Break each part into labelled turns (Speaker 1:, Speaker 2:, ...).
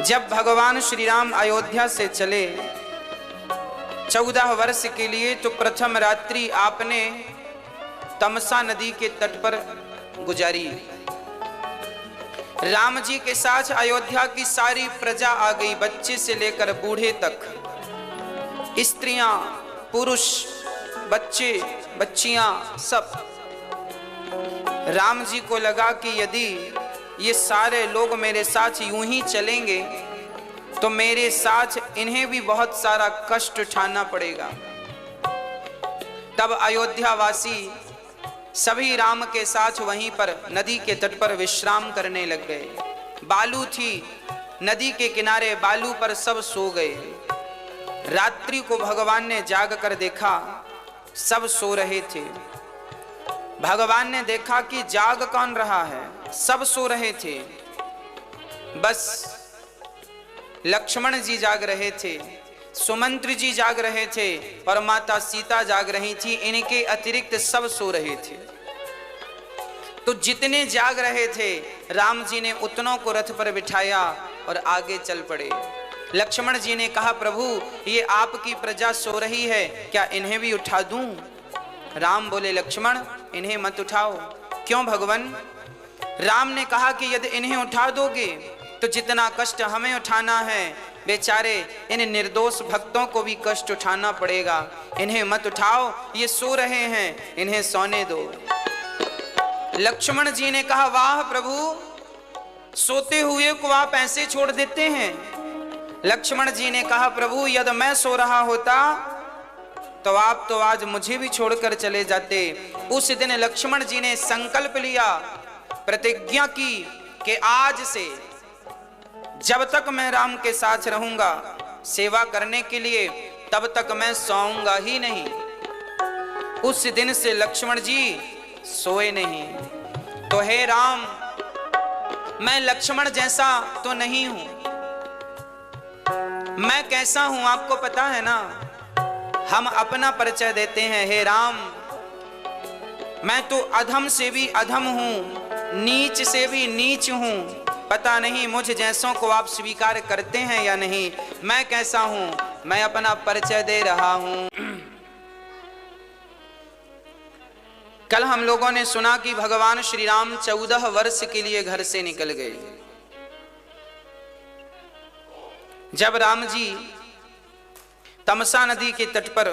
Speaker 1: जब भगवान श्री राम अयोध्या से चले 14 वर्ष के लिए, तो प्रथम रात्रि आपने तमसा नदी के तट पर गुजारी। राम जी के साथ अयोध्या की सारी प्रजा आ गई, बच्चे से लेकर बूढ़े तक, स्त्रियां, पुरुष, बच्चे, बच्चियां, सब। राम जी को लगा कि यदि ये सारे लोग मेरे साथ यूं ही चलेंगे तो मेरे साथ इन्हें भी बहुत सारा कष्ट उठाना पड़ेगा। तब अयोध्या वासी सभी राम के साथ वहीं पर नदी के तट पर विश्राम करने लग गए। बालू थी नदी के किनारे, बालू पर सब सो गए। रात्रि को भगवान ने जाग कर देखा, सब सो रहे थे। भगवान ने देखा कि जाग कौन रहा है, सब सो रहे थे, बस लक्ष्मण जी जाग रहे थे, सुमंत्र जी जाग रहे थे और माता सीता जाग रही थी। इनके अतिरिक्त सब सो रहे थे। तो जितने जाग रहे थे, राम जी ने उतनों को रथ पर बिठाया और आगे चल पड़े। लक्ष्मण जी ने कहा, प्रभु ये आपकी प्रजा सो रही है, क्या इन्हें भी उठा दूं? राम बोले, लक्ष्मण इन्हें मत उठाओ। क्यों भगवान? राम ने कहा कि यदि इन्हें उठा दोगे तो जितना कष्ट हमें उठाना है, बेचारे इन निर्दोष भक्तों को भी कष्ट उठाना पड़ेगा। इन्हें मत उठाओ, ये सो रहे हैं, इन्हें सोने दो। लक्ष्मण जी ने कहा, वाह प्रभु, सोते हुए को आप ऐसे छोड़ देते हैं। लक्ष्मण जी ने कहा, प्रभु यदि मैं सो रहा होता तो आप तो आज मुझे भी छोड़कर चले जाते। उस दिन लक्ष्मण जी ने संकल्प लिया, प्रतिज्ञा की कि आज से जब तक मैं राम के साथ रहूंगा सेवा करने के लिए, तब तक मैं सोऊंगा ही नहीं। उस दिन से लक्ष्मण जी सोए नहीं। तो हे राम, मैं लक्ष्मण जैसा तो नहीं हूं, मैं कैसा हूं आपको पता है ना। हम अपना परिचय देते हैं, हे राम मैं तो अधम से भी अधम हूं, नीच से भी नीच हूं, पता नहीं मुझ जैसों को आप स्वीकार करते हैं या नहीं। मैं कैसा हूं, मैं अपना परिचय दे रहा हूं। कल हम लोगों ने सुना कि भगवान श्री राम 14 वर्ष के लिए घर से निकल गए। जब राम जी तमसा नदी के तट पर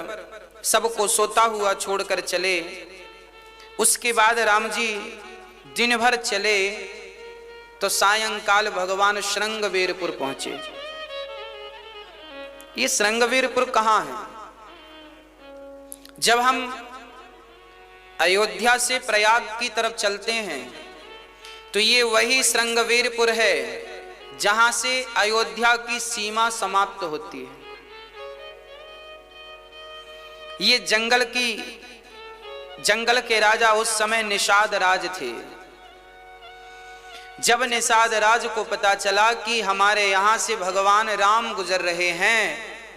Speaker 1: सबको सोता हुआ छोड़कर चले, उसके बाद राम जी दिन भर चले तो सायंकाल भगवान श्रृंगवेरपुर पहुंचे। ये श्रृंगवेरपुर कहां है? जब हम अयोध्या से प्रयाग की तरफ चलते हैं तो ये वही श्रृंगवेरपुर है जहां से अयोध्या की सीमा समाप्त होती है। ये जंगल के राजा उस समय निषाद राज थे। जब निषाद राज को पता चला कि हमारे यहां से भगवान राम गुजर रहे हैं,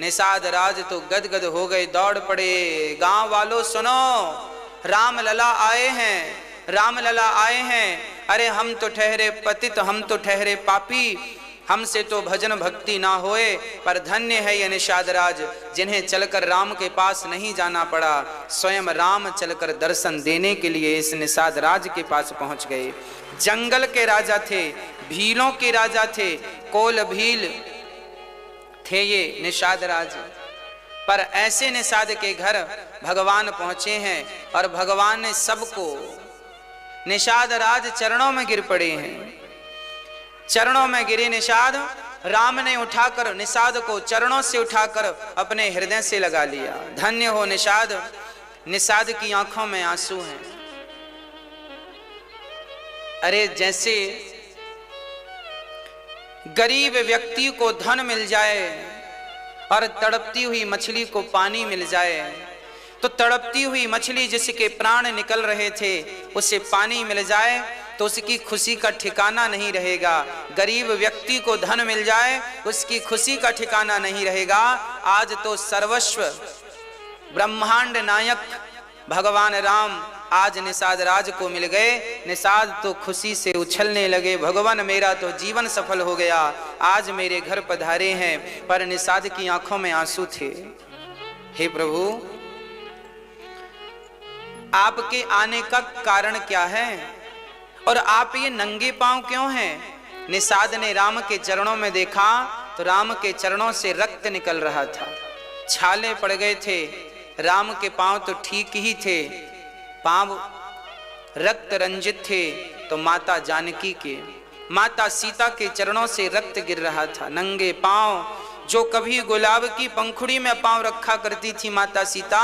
Speaker 1: निषाद राज तो गदगद हो गए, दौड़ पड़े। गांव वालों सुनो, राम लला आए हैं, राम लला आए हैं। अरे हम तो ठहरे पतित, हम तो ठहरे पापी, हमसे तो भजन भक्ति ना होए, पर धन्य है ये निषाद राज जिन्हें चलकर राम के पास नहीं जाना पड़ा। स्वयं राम चलकर दर्शन देने के लिए इस निषाद राज के पास पहुंच गए। जंगल के राजा थे, भीलों के राजा थे, कोल भील थे ये निषाद राज। पर ऐसे निषाद के घर भगवान पहुंचे हैं और भगवान ने सबको, निषाद राज चरणों में गिर पड़े हैं। चरणों में गिरे निषाद, राम ने उठाकर निषाद को चरणों से उठाकर अपने हृदय से लगा लिया। धन्य हो निषाद, निषाद की आंखों में आंसू हैं। अरे जैसे गरीब व्यक्ति को धन मिल जाए और तड़पती हुई मछली को पानी मिल जाए, तो तड़पती हुई मछली जिसके प्राण निकल रहे थे उसे पानी मिल जाए तो उसकी खुशी का ठिकाना नहीं रहेगा। गरीब व्यक्ति को धन मिल जाए उसकी खुशी का ठिकाना नहीं रहेगा। आज तो सर्वस्व ब्रह्मांड नायक भगवान राम आज निषाद राज को मिल गए। निषाद तो खुशी से उछलने लगे, भगवान मेरा तो जीवन सफल हो गया, आज मेरे घर पधारे हैं। पर निषाद की आंखों में आंसू थे। हे प्रभु, आपके आने का कारण क्या है और आप ये नंगे पांव क्यों हैं? निषाद ने राम के चरणों में देखा तो राम के चरणों से रक्त निकल रहा था, छाले पड़ गए थे। राम के पांव तो ठीक ही थे, पांव रक्त रंजित थे। तो माता जानकी के, माता सीता के चरणों से रक्त गिर रहा था। नंगे पांव, जो कभी गुलाब की पंखुड़ी में पांव रखा करती थी माता सीता,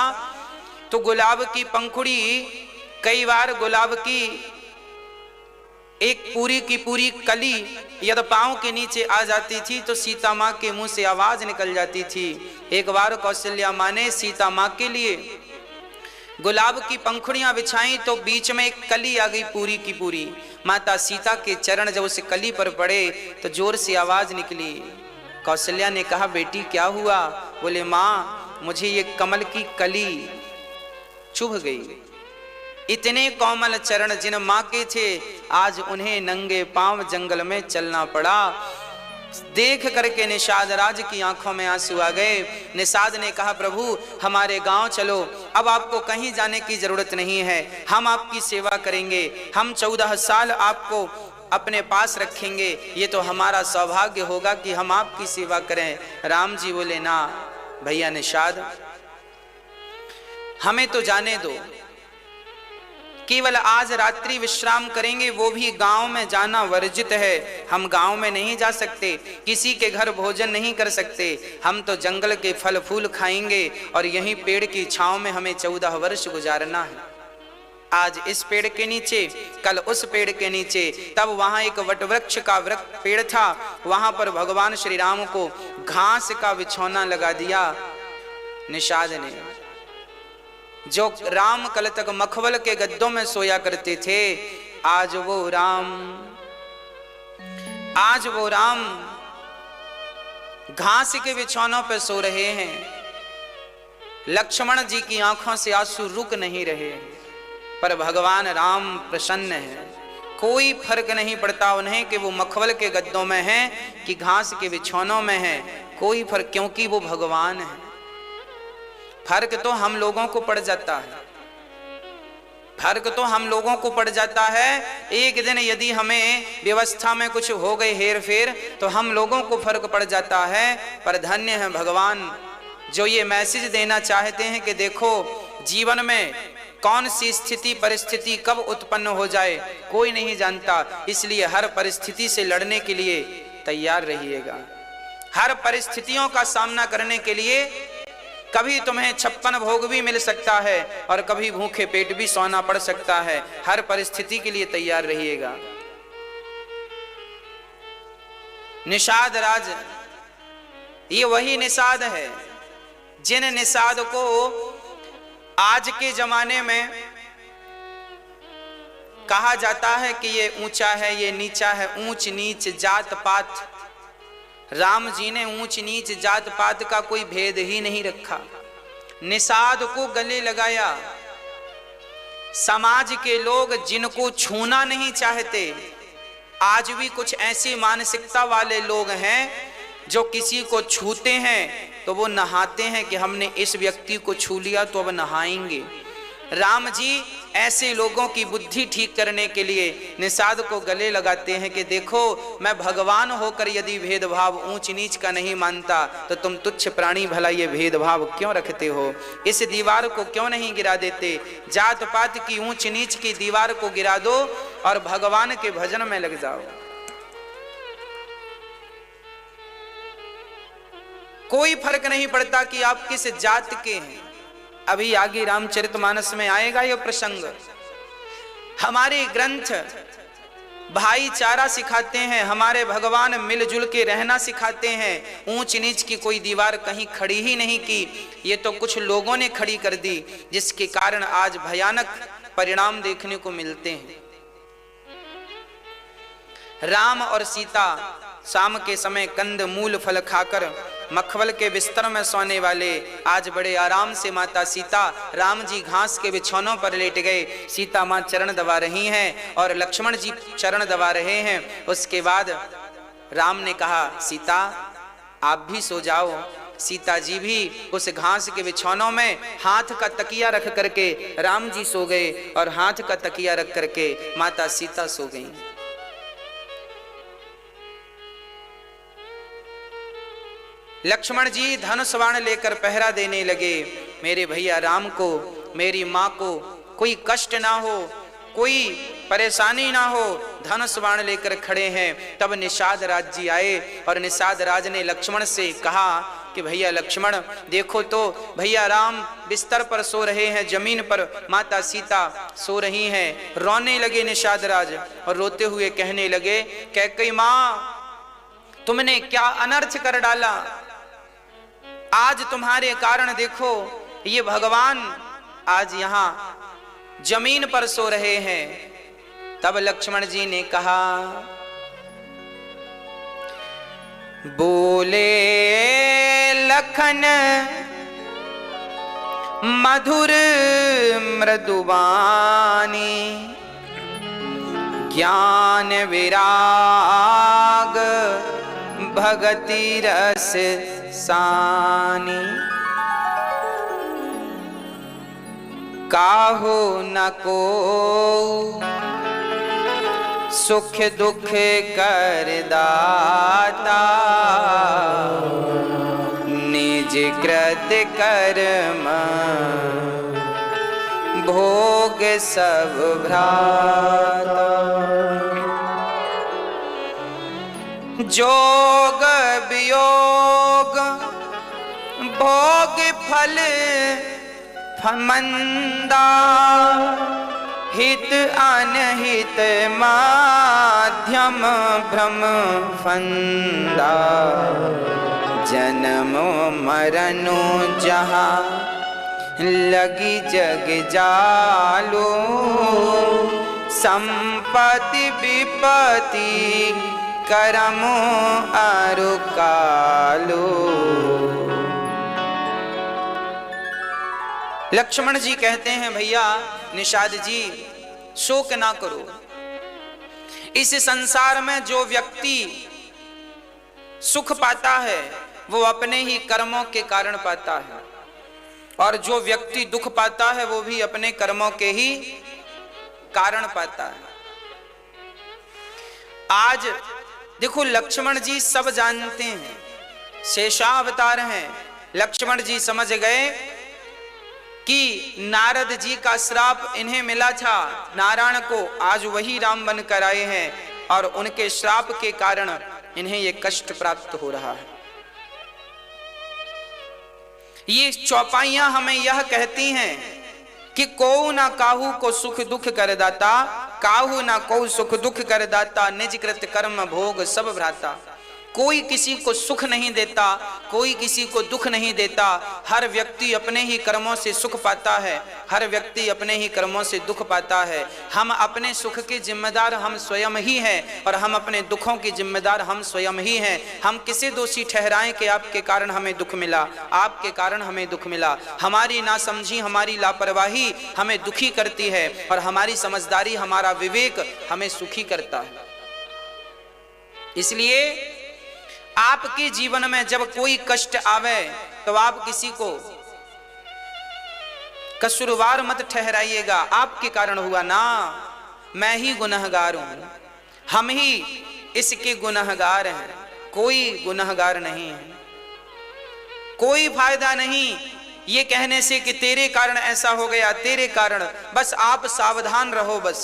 Speaker 1: तो गुलाब की पंखुड़ी कई बार गुलाब की एक पूरी की पूरी कली यदि पांव के नीचे आ जाती थी तो सीता माँ के मुंह से आवाज निकल जाती थी। एक बार कौशल्या माँ ने सीता माँ के लिए गुलाब की पंखुड़ियां बिछाई तो बीच में एक कली आ गई पूरी की पूरी। माता सीता के चरण जब उस कली पर पड़े तो जोर से आवाज निकली। कौशल्या ने कहा, बेटी क्या हुआ? बोले, माँ मुझे ये कमल की कली चुभ गई। इतने कोमल चरण जिन माँ के थे, आज उन्हें नंगे पांव जंगल में चलना पड़ा। देख करके निषाद राज की आंखों में आंसू आ गए। निषाद ने कहा, प्रभु हमारे गांव चलो, अब आपको कहीं जाने की जरूरत नहीं है, हम आपकी सेवा करेंगे, हम 14 साल आपको अपने पास रखेंगे। ये तो हमारा सौभाग्य होगा कि हम आपकी सेवा करें। राम जी बोले, ना भैया निषाद, हमें तो जाने दो, केवल आज रात्रि विश्राम करेंगे, वो भी गांव में जाना वर्जित है। हम गांव में नहीं जा सकते, किसी के घर भोजन नहीं कर सकते, हम तो जंगल के फल फूल खाएंगे और यहीं पेड़ की छांव में हमें 14 वर्ष गुजारना है। आज इस पेड़ के नीचे, कल उस पेड़ के नीचे। तब वहां एक वटवृक्ष का पेड़ था, वहां पर भगवान श्री राम को घास का बिछौना लगा दिया निषाद ने। जो राम कल तक मखमल के गद्दों में सोया करते थे, आज वो राम घास के बिछौनों पर सो रहे हैं। लक्ष्मण जी की आंखों से आंसू रुक नहीं रहे, पर भगवान राम प्रसन्न है। कोई फर्क नहीं पड़ता उन्हें कि वो मखमल के गद्दों में हैं कि घास के बिछौनों में हैं, कोई फर्क, क्योंकि वो भगवान है। फर्क तो हम लोगों को पड़ जाता है, फर्क तो हम लोगों को पड़ जाता है। एक दिन यदि हमें व्यवस्था में कुछ हो गई हेर फेर तो हम लोगों को फर्क पड़ जाता है। पर धन्य है भगवान जो ये मैसेज देना चाहते हैं कि देखो, जीवन में कौन सी स्थिति परिस्थिति कब उत्पन्न हो जाए कोई नहीं जानता, इसलिए हर परिस्थिति से लड़ने के लिए तैयार रहिएगा। हर परिस्थितियों का सामना करने के लिए कभी तुम्हें 56 भोग भी मिल सकता है और कभी भूखे पेट भी सोना पड़ सकता है। हर परिस्थिति के लिए तैयार रहिएगा। निषाद राज ये वही निषाद है जिन निषाद को आज के जमाने में कहा जाता है कि ये ऊंचा है, ये नीचा है, ऊंच नीच जात पात। राम जी ने ऊंच नीच जात पात का कोई भेद ही नहीं रखा, निषाद को गले लगाया। समाज के लोग जिनको छूना नहीं चाहते, आज भी कुछ ऐसी मानसिकता वाले लोग हैं जो किसी को छूते हैं तो वो नहाते हैं कि हमने इस व्यक्ति को छू लिया तो अब नहाएंगे। राम जी ऐसे लोगों की बुद्धि ठीक करने के लिए निषाद को गले लगाते हैं कि देखो, मैं भगवान होकर यदि भेदभाव ऊंच नीच का नहीं मानता तो तुम तुच्छ प्राणी भला ये भेदभाव क्यों रखते हो? इस दीवार को क्यों नहीं गिरा देते? जात पात की ऊंच नीच की दीवार को गिरा दो और भगवान के भजन में लग जाओ। कोई फर्क नहीं पड़ता कि आप किस जात के हैं। अभी आगे रामचरितमानस में आएगा यह प्रसंग। हमारे ग्रंथ भाईचारा सिखाते हैं, हमारे भगवान मिलजुल के रहना सिखाते हैं। ऊंच नीच की कोई दीवार कहीं खड़ी ही नहीं की, ये तो कुछ लोगों ने खड़ी कर दी, जिसके कारण आज भयानक परिणाम देखने को मिलते हैं। राम और सीता शाम के समय कंद मूल फल खाकर मखमल के बिस्तर में सोने वाले, आज बड़े आराम से माता सीता राम जी घास के बिछौनों पर लेट गए। सीता माँ चरण दबा रही हैं और लक्ष्मण जी चरण दबा रहे हैं। उसके बाद राम ने कहा सीता आप भी सो जाओ। सीता जी भी उस घास के बिछौनों में हाथ का तकिया रख करके राम जी सो गए और हाथ का तकिया रख करके माता सीता सो गईं। लक्ष्मण जी धनुष बाण लेकर पहरा देने लगे। मेरे भैया राम को, मेरी मां को कोई कष्ट ना हो, कोई परेशानी ना हो, धनुष बाण लेकर खड़े हैं। तब निषाद राज जी आए और निषाद राज ने लक्ष्मण से कहा कि भैया लक्ष्मण देखो तो भैया राम बिस्तर पर सो रहे हैं, जमीन पर माता सीता सो रही हैं। रोने लगे निषाद राज और रोते हुए कहने लगे कैकेयी मां तुमने क्या अनर्थ कर डाला, आज तुम्हारे कारण देखो ये भगवान आज यहां जमीन पर सो रहे हैं। तब लक्ष्मण जी ने कहा बोले लखन मधुर मृदुवानी ज्ञान विराग भगति रस सानी काहो न को सुख दुख कर दाता निज कृत कर्म भोग सब भ्राता जोग वियोग भोग फल मंदा हित अनहित माध्यम भ्रम फंदा जन्म मरणो जहाँ लगी जग जालो संपत्ति विपत्ति करम आरु कालो। लक्ष्मण जी कहते हैं भैया निषाद जी शोक ना करो, इस संसार में जो व्यक्ति सुख पाता है वो अपने ही कर्मों के कारण पाता है और जो व्यक्ति दुख पाता है वो भी अपने कर्मों के ही कारण पाता है। आज देखो लक्ष्मण जी सब जानते हैं, शेषावतार हैं। लक्ष्मण जी समझ गए कि नारद जी का श्राप इन्हें मिला था नारायण को, आज वही राम बनकर आए हैं और उनके श्राप के कारण इन्हें ये कष्ट प्राप्त हो रहा है। ये चौपाइयां हमें यह कहती हैं कि को ना काहू को सुख दुख कर दाता, काहू ना को सुख दुख कर दाता, निज कृत कर्म भोग सब भ्राता। कोई किसी को सुख नहीं देता, कोई किसी को दुख नहीं देता, हर व्यक्ति अपने ही कर्मों से सुख पाता है, हर व्यक्ति अपने ही कर्मों से दुख पाता है। हम अपने सुख के जिम्मेदार हम स्वयं ही हैं और हम अपने दुखों की जिम्मेदार हम स्वयं ही हैं। हम किसे दोषी ठहराएं कि आपके कारण हमें दुख मिला, आपके कारण हमें दुख मिला। हमारी नासमझी, हमारी लापरवाही हमें दुखी करती है और हमारी समझदारी, हमारा विवेक हमें सुखी करता है। इसलिए आपके जीवन में जब कोई कष्ट आवे तो आप किसी को कसूरवार मत ठहराइएगा, आपके कारण हुआ ना, मैं ही गुनहगार हूं, हम ही इसके गुनहगार हैं, कोई गुनहगार नहीं है। कोई फायदा नहीं ये कहने से कि तेरे कारण ऐसा हो गया, तेरे कारण। बस आप सावधान रहो, बस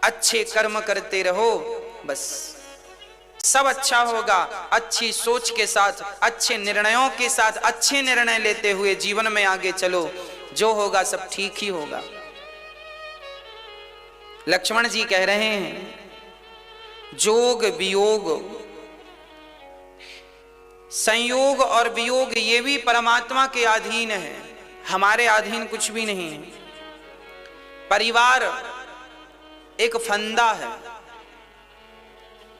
Speaker 1: अच्छे कर्म करते रहो, बस सब अच्छा होगा। अच्छी सोच के साथ, अच्छे निर्णयों के साथ, अच्छे निर्णय लेते हुए जीवन में आगे चलो, जो होगा सब ठीक ही होगा। लक्ष्मण जी कह रहे हैं जोग वियोग, संयोग और वियोग ये भी परमात्मा के अधीन है, हमारे अधीन कुछ भी नहीं है। परिवार एक फंदा है,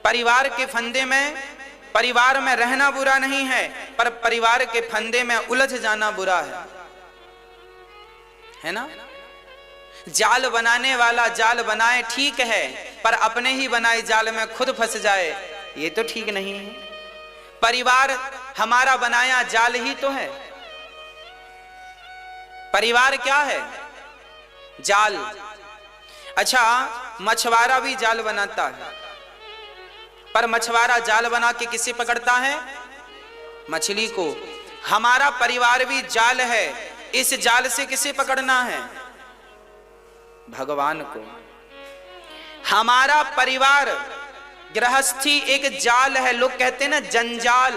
Speaker 1: परिवार के फंदे में, परिवार में रहना बुरा नहीं है, पर परिवार के फंदे में उलझ जाना बुरा है ना। जाल बनाने वाला जाल बनाए ठीक है, पर अपने ही बनाए जाल में खुद फंस जाए ये तो ठीक नहीं है। परिवार हमारा बनाया जाल ही तो है। परिवार क्या है? जाल। अच्छा, मछुआरा भी जाल बनाता है, पर मछुआरा जाल बना के किसे पकड़ता है? मछली को। हमारा परिवार भी जाल है, इस जाल से किसे पकड़ना है? भगवान को। हमारा परिवार गृहस्थी एक जाल है। लोग कहते हैं ना जंजाल,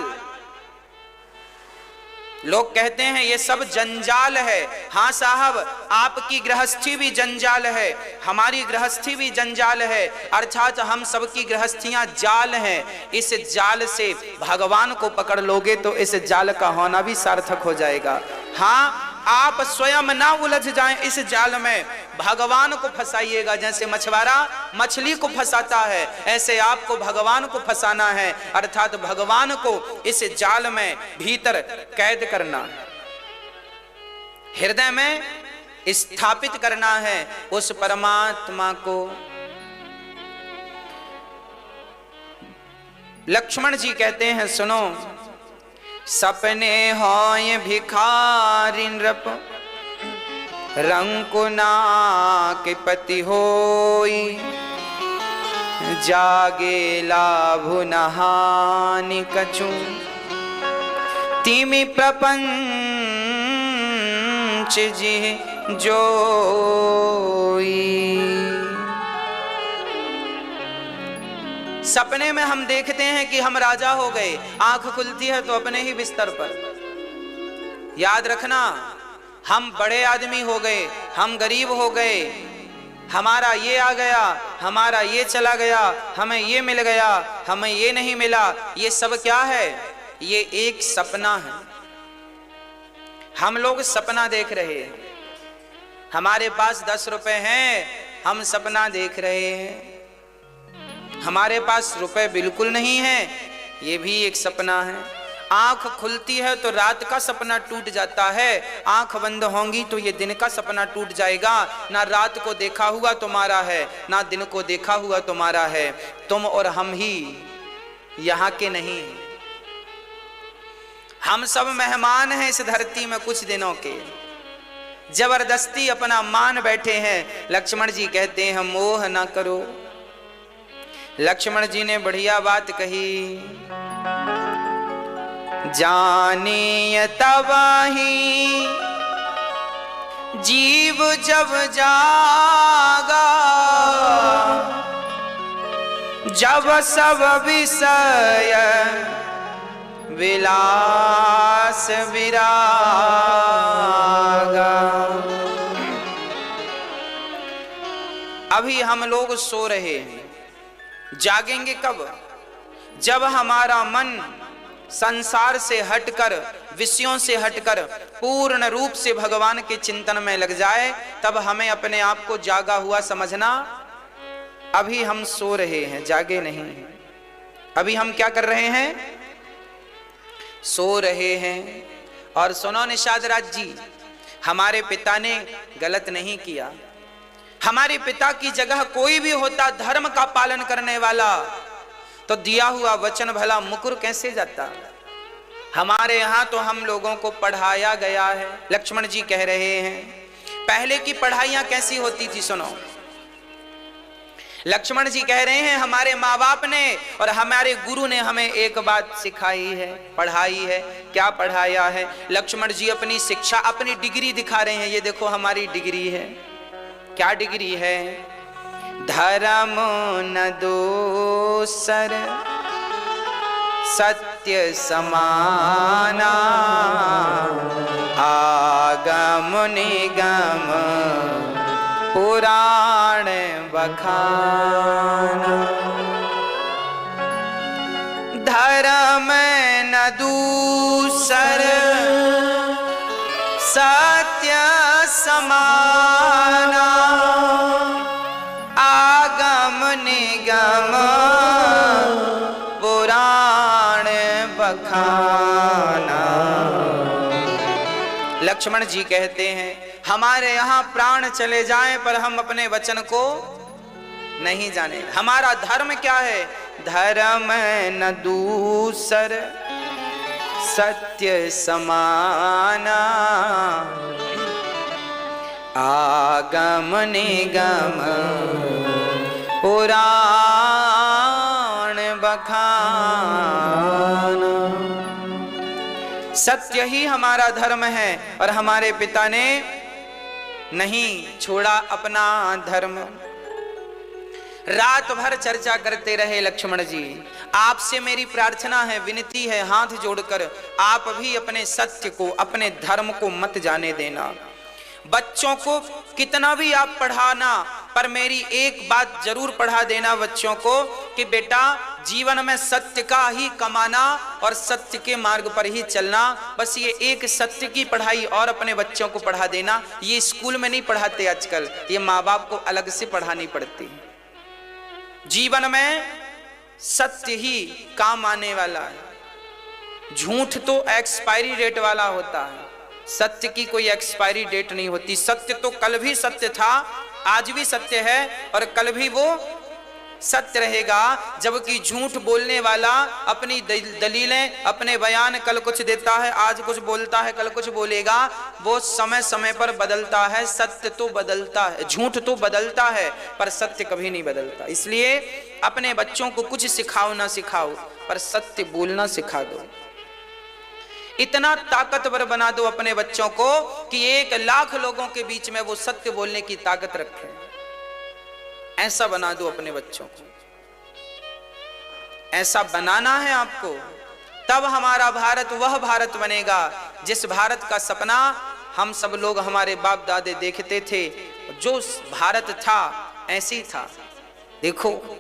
Speaker 1: लोग कहते हैं ये सब जंजाल है। हाँ साहब, आपकी गृहस्थी भी जंजाल है, हमारी गृहस्थी भी जंजाल है, अर्थात हम सबकी गृहस्थियां जाल हैं। इस जाल से भगवान को पकड़ लोगे तो इस जाल का होना भी सार्थक हो जाएगा। हाँ, आप स्वयं ना उलझ जाएं इस जाल में, भगवान को फंसाइएगा। जैसे मछुआरा मछली को फंसाता है, ऐसे आपको भगवान को फंसाना है, अर्थात भगवान को इस जाल में भीतर कैद करना है, हृदय में स्थापित करना है उस परमात्मा को। लक्ष्मण जी कहते हैं, सुनो, सपने होय भिखारी नृप, रंकुना के पति होई, जागे लाभु नहानि कछु, तिमि प्रपंच जी जोई। सपने में हम देखते हैं कि हम राजा हो गए, आंख खुलती है तो अपने ही बिस्तर पर। याद रखना, हम बड़े आदमी हो गए, हम गरीब हो गए, हमारा ये आ गया, हमारा ये चला गया, हमें ये मिल गया, हमें ये नहीं मिला। ये सब क्या है? ये एक सपना है। हम लोग सपना देख रहे हैं। हमारे पास 10 रुपए हैं, हम सपना देख रहे हैं। हमारे पास रुपए बिल्कुल नहीं है, ये भी एक सपना है। आंख खुलती है तो रात का सपना टूट जाता है, आंख बंद होंगी तो ये दिन का सपना टूट जाएगा। ना रात को देखा हुआ तुम्हारा है, ना दिन को देखा हुआ तुम्हारा है। तुम और हम ही यहाँ के नहीं, हम सब मेहमान हैं इस धरती में कुछ दिनों के, जबरदस्ती अपना मान बैठे हैं। लक्ष्मण जी कहते हैं, मोह ना करो। लक्ष्मण जी ने बढ़िया बात कही, जानिय तबाही जीव जब जागा, जब सब विषय विलास विरागा। अभी हम लोग सो रहे हैं, जागेंगे कब? जब हमारा मन संसार से हटकर, विषयों से हटकर पूर्ण रूप से भगवान के चिंतन में लग जाए, तब हमें अपने आप को जागा हुआ समझना। अभी हम सो रहे हैं, जागे नहीं। अभी हम क्या कर रहे हैं? सो रहे हैं। और सुनो निषाद राज जी, हमारे पिता ने गलत नहीं किया। हमारे पिता की जगह कोई भी होता धर्म का पालन करने वाला, तो दिया हुआ वचन भला मुकर कैसे जाता। हमारे यहाँ तो हम लोगों को पढ़ाया गया है। लक्ष्मण जी कह रहे हैं, पहले की पढ़ाइयाँ कैसी होती थी, सुनो। लक्ष्मण जी कह रहे हैं, हमारे माँ बाप ने और हमारे गुरु ने हमें एक बात सिखाई है, पढ़ाई है। क्या पढ़ाया है? लक्ष्मण जी अपनी शिक्षा, अपनी डिग्री दिखा रहे हैं। ये देखो हमारी डिग्री है। क्या डिग्री है? धर्म न दोसर सत्य समाना, आगम निगम पुराण बखाना। धर्म न दूसर सत्य समाना, आगम निगम पुराण बखाना। लक्ष्मण जी कहते हैं, हमारे यहाँ प्राण चले जाएं पर हम अपने वचन को नहीं जाने। हमारा धर्म क्या है? धर्म न दूसर सत्य समाना, आगम निगम पुराण बखाना। सत्य ही हमारा धर्म है और हमारे पिता ने नहीं छोड़ा अपना धर्म। रात भर चर्चा करते रहे लक्ष्मण जी। आपसे मेरी प्रार्थना है, विनती है, हाथ जोड़कर आप भी अपने सत्य को, अपने धर्म को मत जाने देना। बच्चों को कितना भी आप पढ़ाना, पर मेरी एक बात जरूर पढ़ा देना बच्चों को कि बेटा जीवन में सत्य का ही कमाना और सत्य के मार्ग पर ही चलना। बस ये एक सत्य की पढ़ाई और अपने बच्चों को पढ़ा देना। ये स्कूल में नहीं पढ़ाते आजकल, ये माँ बाप को अलग से पढ़ानी पड़ती। जीवन में सत्य ही काम आने वाला है। झूठ तो एक्सपायरी डेट वाला होता है, सत्य की कोई एक्सपायरी डेट नहीं होती। सत्य तो कल भी सत्य था, आज भी सत्य है और कल भी वो सत्य रहेगा। जबकि झूठ बोलने वाला अपनी दलीलें, अपने बयान कल कुछ देता है, आज कुछ बोलता है, कल कुछ बोलेगा। वो समय समय पर बदलता है। सत्य तो बदलता है, झूठ तो बदलता है, पर सत्य कभी नहीं बदलता। इसलिए अपने बच्चों को कुछ सिखाओ ना सिखाओ, पर सत्य बोलना सिखा दो। इतना ताकतवर बना दो अपने बच्चों को कि 1,00,000 लोगों के बीच में वो सत्य बोलने की ताकत रखें। ऐसा बना दो अपने बच्चों को। ऐसा बनाना है आपको, तब हमारा भारत वह भारत बनेगा जिस भारत का सपना हम सब लोग, हमारे बाप दादे देखते थे। जो भारत था ऐसी था। देखो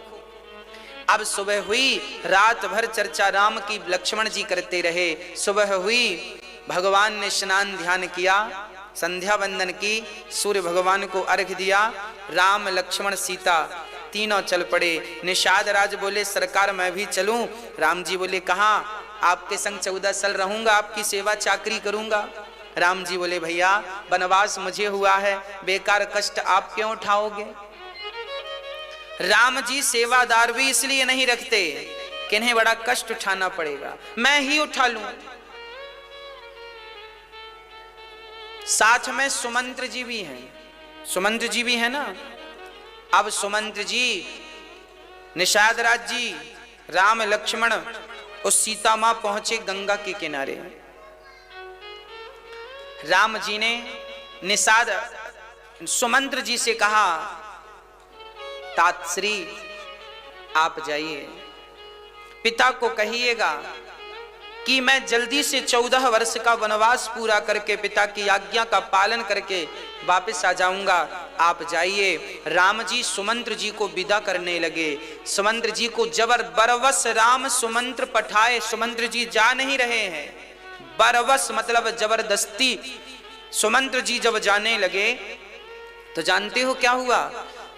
Speaker 1: अब सुबह हुई, रात भर चर्चा राम की लक्ष्मण जी करते रहे। सुबह हुई, भगवान ने स्नान ध्यान किया, संध्या वंदन की, सूर्य भगवान को अर्घ्य दिया। राम लक्ष्मण सीता तीनों चल पड़े। निषाद राज बोले सरकार मैं भी चलूं। राम जी बोले कहाँ? आपके संग 14 साल रहूंगा, आपकी सेवा चाकरी करूंगा। राम जी बोले भैया वनवास मुझे हुआ है, बेकार कष्ट आप क्यों उठाओगे? राम जी सेवादार भी इसलिए नहीं रखते कि इन्हें बड़ा कष्ट उठाना पड़ेगा, मैं ही उठा लूं। साथ में सुमंत्र जी भी हैं, सुमंत्र जी भी है ना। अब सुमंत्र जी, निषाद राज जी, राम लक्ष्मण और सीता मां पहुंचे गंगा के किनारे। राम जी ने निषाद सुमंत्र जी से कहा तातश्री आप जाइए, पिता को कहिएगा कि मैं जल्दी से 14 वर्ष का वनवास पूरा करके पिता की आज्ञा का पालन करके वापस आ जाऊंगा, आप जाइए। राम जी सुमंत्र जी को विदा करने लगे। सुमंत्र जी को बरवस राम सुमंत्र पठाए। सुमंत्र जी जा नहीं रहे हैं, बरवस मतलब जबरदस्ती। सुमंत्र जी जब जाने लगे तो जानते हो क्या हुआ?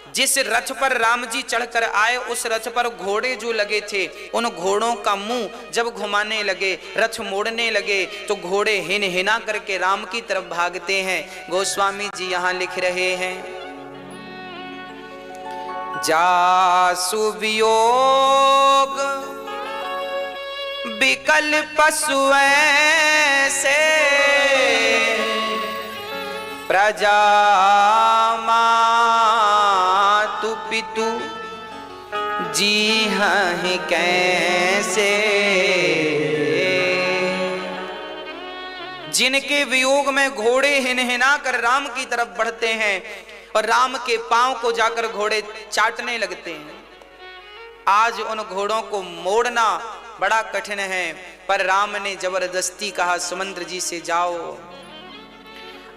Speaker 1: जिस रथ पर राम जी चढ़कर आए उस रथ पर घोड़े जो लगे थे, उन घोड़ों का मुंह जब घुमाने लगे, रथ मोड़ने लगे, तो घोड़े हिन हिना करके राम की तरफ भागते हैं। गोस्वामी जी यहाँ लिख रहे हैं जासु वियोग विकल पशु ऐसे प्रजा मातु पितु जी हैं कैसे। जिनके वियोग में घोड़े हिनहिना कर राम की तरफ बढ़ते हैं और राम के पांव को जाकर घोड़े चाटने लगते हैं। आज उन घोड़ों को मोड़ना बड़ा कठिन है, पर राम ने जबरदस्ती कहा सुमंत्र जी से जाओ।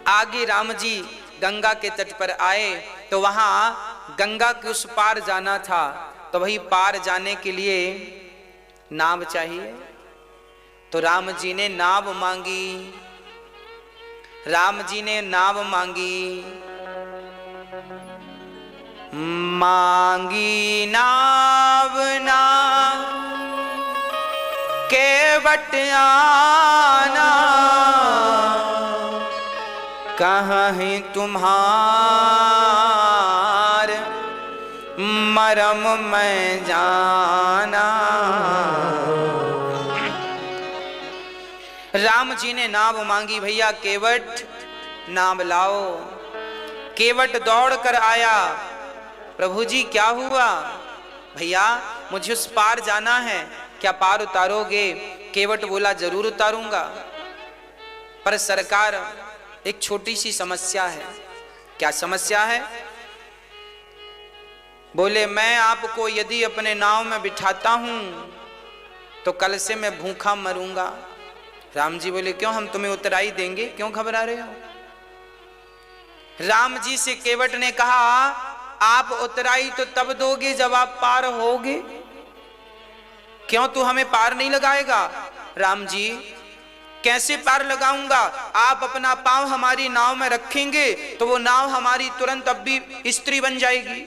Speaker 1: आगे राम जी गंगा के तट पर आए तो वहां गंगा के उस पार जाना था, तो वही पार जाने के लिए नाव चाहिए। तो राम जी ने नाव मांगी, राम जी ने नाव मांगी, मांगी नाव ना केवट आना, कहाँ है तुम्हार मरम मैं जाना। राम जी ने नाव मांगी, भैया केवट नाव लाओ। केवट दौड़ कर आया, प्रभु जी क्या हुआ? भैया मुझे उस पार जाना है, क्या पार उतारोगे? केवट बोला जरूर उतारूंगा, पर सरकार एक छोटी सी समस्या है। क्या समस्या है? बोले मैं आपको यदि अपने नाव में बिठाता हूं तो कल से मैं भूखा मरूंगा। राम जी बोले क्यों, हम तुम्हें उतराई देंगे, क्यों घबरा रहे हो? राम जी से केवट ने कहा आप उतराई तो तब दोगे जब आप पार होगे, क्यों तू हमें पार नहीं लगाएगा? राम जी कैसे पार लगाऊंगा? आप अपना पांव हमारी नाव में रखेंगे तो वो नाव हमारी तुरंत अब भी स्त्री बन जाएगी।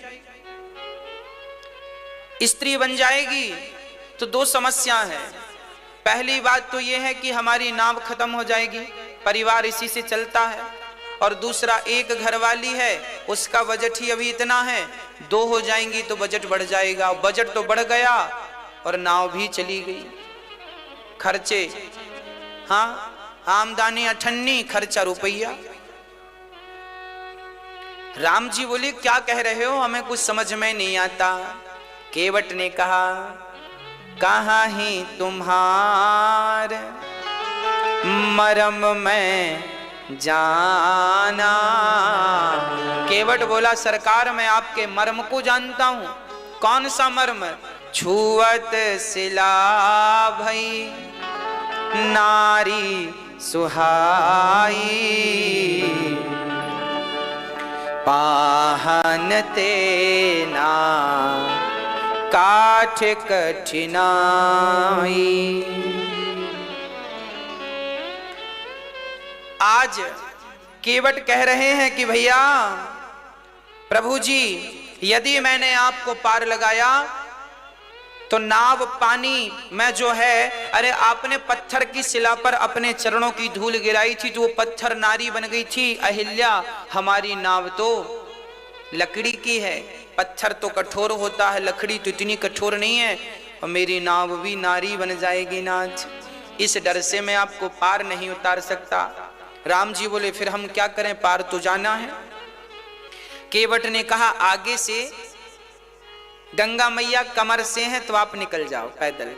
Speaker 1: स्त्री बन जाएगी तो दो समस्या है। पहली बात तो यह है कि हमारी नाव खत्म हो जाएगी, परिवार इसी से चलता है। और दूसरा एक घरवाली है, उसका बजट ही अभी इतना है, दो हो जाएंगी तो बजट बढ़ जाएगा। बजट तो बढ़ गया और नाव भी चली गई। खर्चे, हाँ आमदनी अठन्नी, खर्चा रुपया। राम जी बोले क्या कह रहे हो, हमें कुछ समझ में नहीं आता। केवट ने कहा कहाँ ही तुम्हार मरम मैं जाना। केवट बोला सरकार मैं आपके मर्म को जानता हूं। कौन सा मर्म? छुअत सिला भई नारी सुहाई, पाहन तेना काठ कठिनाई। आज केवट कह रहे हैं कि भैया प्रभु जी यदि मैंने आपको पार लगाया तो नाव पानी में जो है, अरे आपने पत्थर की शिला पर अपने चरणों की धूल गिराई थी तो वो पत्थर नारी बन गई थी अहिल्या। हमारी नाव तो लकड़ी की है, पत्थर तो कठोर होता है, लकड़ी तो इतनी कठोर नहीं है, और मेरी नाव भी नारी बन जाएगी नाच। इस डर से मैं आपको पार नहीं उतार सकता। राम जी बोले फिर हम क्या करें, पार तो जाना है। केवट ने कहा आगे से गंगा मैया कमर से हैं तो आप निकल जाओ पैदल।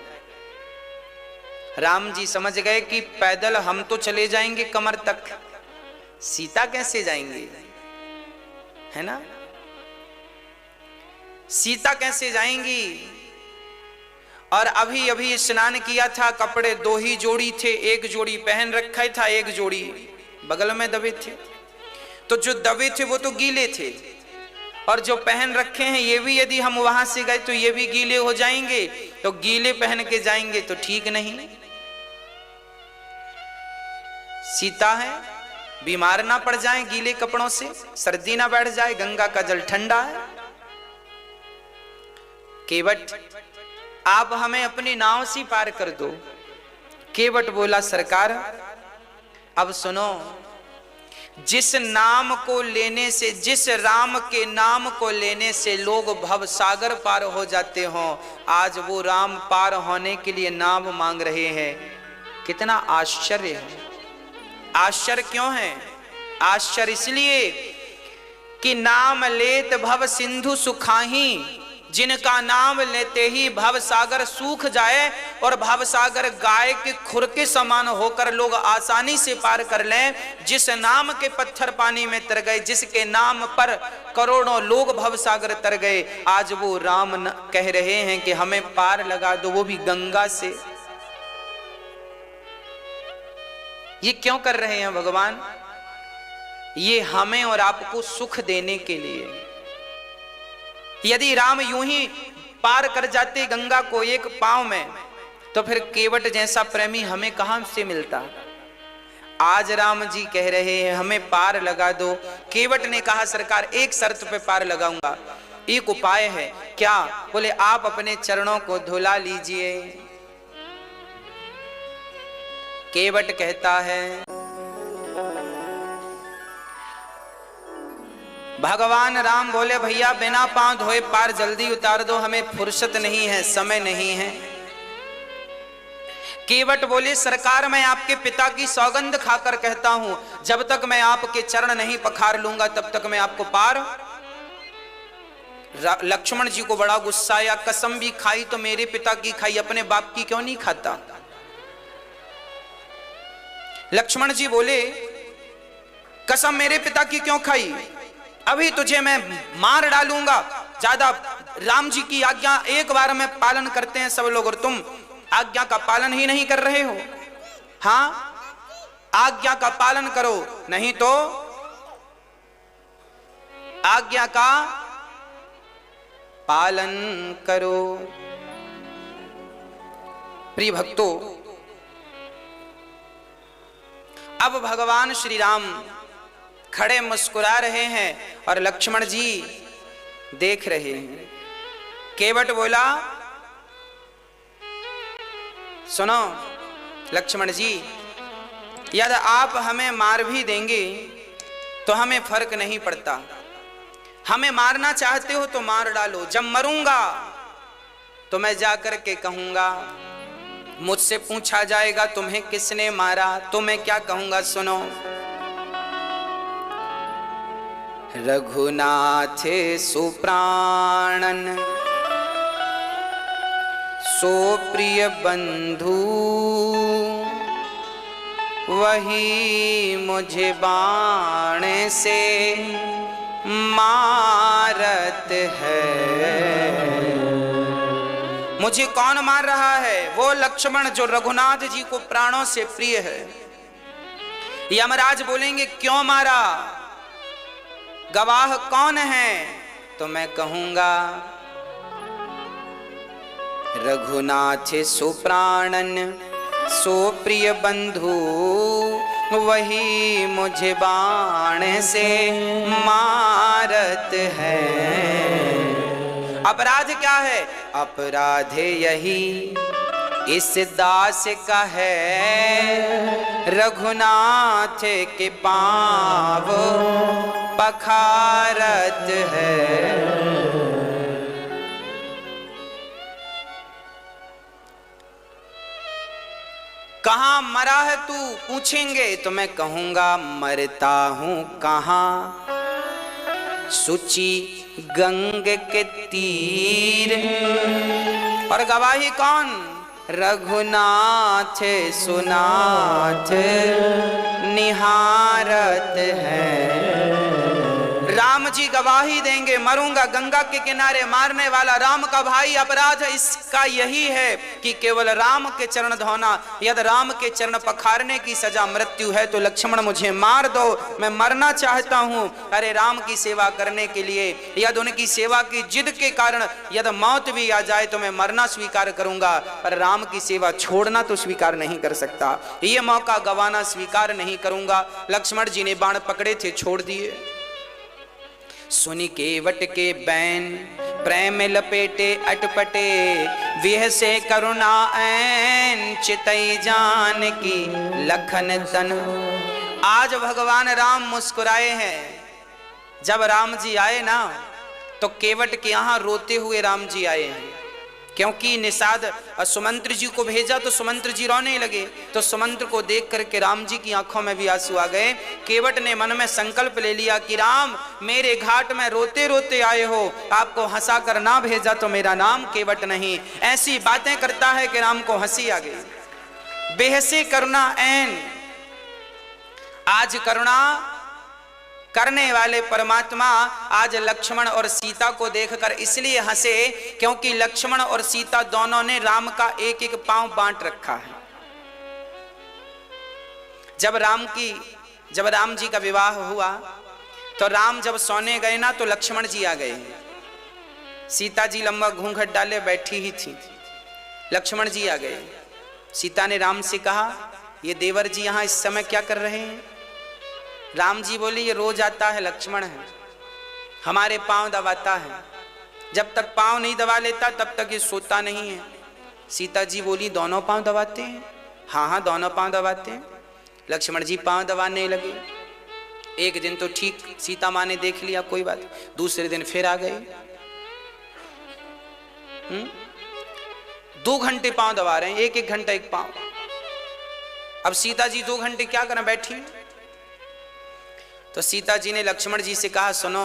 Speaker 1: राम जी समझ गए कि पैदल हम तो चले जाएंगे कमर तक, सीता कैसे जाएंगे, है ना? सीता कैसे जाएंगी? और अभी अभी स्नान किया था, कपड़े दो ही जोड़ी थे, एक जोड़ी पहन रखा था, एक जोड़ी बगल में दबे थे। तो जो दबे थे वो तो गीले थे, और जो पहन रखे हैं ये भी यदि हम वहां से गए तो ये भी गीले हो जाएंगे, तो गीले पहन के जाएंगे तो ठीक नहीं। सीता है, बीमार ना पड़ जाए गीले कपड़ों से, सर्दी ना बैठ जाए, गंगा का जल ठंडा है। केवट आप हमें अपनी नाव से पार कर दो। केवट बोला सरकार अब सुनो, जिस नाम को लेने से, जिस राम के नाम को लेने से लोग भव सागर पार हो जाते हो, आज वो राम पार होने के लिए नाम मांग रहे हैं। कितना आश्चर्य है। आश्चर्य क्यों है? आश्चर्य इसलिए कि नाम लेत भव सिंधु सुखाही, जिनका नाम लेते ही भव सागर सूख जाए, और भव सागर गाय के खुर के समान होकर लोग आसानी से पार कर लें। जिस नाम के पत्थर पानी में तर गए, जिसके नाम पर करोड़ों लोग भव सागर तर गए, आज वो राम कह रहे हैं कि हमें पार लगा दो, वो भी गंगा से। ये क्यों कर रहे हैं भगवान? ये हमें और आपको सुख देने के लिए। यदि राम यूं ही पार कर जाते गंगा को एक पांव में, तो फिर केवट जैसा प्रेमी हमें कहां से मिलता। आज राम जी कह रहे हैं हमें पार लगा दो। केवट ने कहा सरकार एक शर्त पे पार लगाऊंगा, एक उपाय है। क्या? बोले आप अपने चरणों को धुला लीजिए। केवट कहता है भगवान राम बोले भैया बिना पांव धोए पार जल्दी उतार दो, हमें फुर्सत नहीं है, समय नहीं है। केवट बोले सरकार मैं आपके पिता की सौगंध खाकर कहता हूं, जब तक मैं आपके चरण नहीं पखार लूंगा तब तक मैं आपको पार। लक्ष्मण जी को बड़ा गुस्सा आया, कसम भी खाई तो मेरे पिता की खाई, अपने बाप की क्यों नहीं खाता। लक्ष्मण जी बोले कसम मेरे पिता की क्यों खाई, अभी तुझे मैं मार डालूंगा। ज्यादा राम जी की आज्ञा एक बार में पालन करते हैं सब लोग और तुम आज्ञा का पालन ही नहीं कर रहे हो। हां आज्ञा का पालन करो, नहीं तो आज्ञा का पालन करो। प्रिय भक्तों, अब भगवान श्री राम खड़े मुस्कुरा रहे हैं और लक्ष्मण जी देख रहे हैं। केवट बोला सुनो लक्ष्मण जी, यदि आप हमें मार भी देंगे तो हमें फर्क नहीं पड़ता, हमें मारना चाहते हो तो मार डालो, जब मरूंगा तो मैं जाकर के कहूंगा, मुझसे पूछा जाएगा तुम्हें किसने मारा तो मैं क्या कहूंगा, सुनो। रघुनाथ सुप्राणन सो प्रिय बंधु, वही मुझे बाण से मारत है। मुझे कौन मार रहा है, वो लक्ष्मण जो रघुनाथ जी को प्राणों से प्रिय है। यमराज बोलेंगे क्यों मारा, गवाह कौन है, तो मैं कहूंगा रघुनाथ सुप्राणन सो प्रिय बंधु, वही मुझे बाण से मारत है। अपराध क्या है, अपराध यही इस दास का है, रघुनाथ के पांव पखारत है। कहां मरा है तू पूछेंगे तो मैं कहूंगा मरता हूं कहां, सुचि गंग के तीर। और गवाही कौन, रघुनाथ सुनाथ निहारत है। राम जी गवाही देंगे, मरूंगा गंगा के किनारे, मारने वाला राम का भाई। अपराध इसका यही है कि केवल राम के चरण धोना, यदि राम के चरण पखारने की सजा मृत्यु है तो लक्ष्मण मुझे मार दो, मैं मरना चाहता हूं। अरे राम की सेवा करने के लिए यदि उनकी सेवा की जिद के कारण यदि मौत भी आ जाए तो मैं मरना स्वीकार करूंगा, पर राम की सेवा छोड़ना तो स्वीकार नहीं कर सकता, ये मौका गंवाना स्वीकार नहीं करूंगा। लक्ष्मण जी ने बाण पकड़े थे, छोड़ दिए। सुनि केवट के बैन प्रेम लपेटे अटपटे, विह से करुणा ऐन चितई जान की लखन तन। आज भगवान राम मुस्कुराए हैं। जब राम जी आए ना तो केवट के यहां रोते हुए राम जी आए हैं, क्योंकि निषाद सुमंत्र जी को भेजा तो सुमंत्र जी रोने लगे, तो सुमंत्र को देख करके राम जी की आंखों में भी आंसू आ गए। केवट ने मन में संकल्प ले लिया कि राम मेरे घाट में रोते रोते आए हो, आपको हंसा कर ना भेजा तो मेरा नाम केवट नहीं। ऐसी बातें करता है कि राम को हंसी आ गई। बेहसे करुणा ऐन, आज करुणा करने वाले परमात्मा आज लक्ष्मण और सीता को देखकर इसलिए हंसे क्योंकि लक्ष्मण और सीता दोनों ने राम का एक एक पांव बांट रखा है। जब राम जी का विवाह हुआ तो राम जब सोने गए ना तो लक्ष्मण जी आ गए। सीता जी लंबा घूंघट डाले बैठी ही थी, लक्ष्मण जी आ गए। सीता ने राम से कहा ये देवर जी यहां इस समय क्या कर रहे हैं। राम जी बोले ये रोज आता है, लक्ष्मण है, हमारे पांव दबाता है, जब तक पांव नहीं दबा लेता तब तक ये सोता नहीं है। सीता जी बोली दोनों पांव दबाते हैं? हाँ हाँ दोनों पांव दबाते हैं। लक्ष्मण जी पांव दबाने लगे। एक दिन तो ठीक सीता माँ ने देख लिया, कोई बात, दूसरे दिन फिर आ गए। 2 घंटे पांव दबा रहे हैं, एक घंटा एक पांव। अब सीता जी 2 घंटे क्या करें, बैठी। तो सीता जी ने लक्ष्मण जी से कहा, सुनो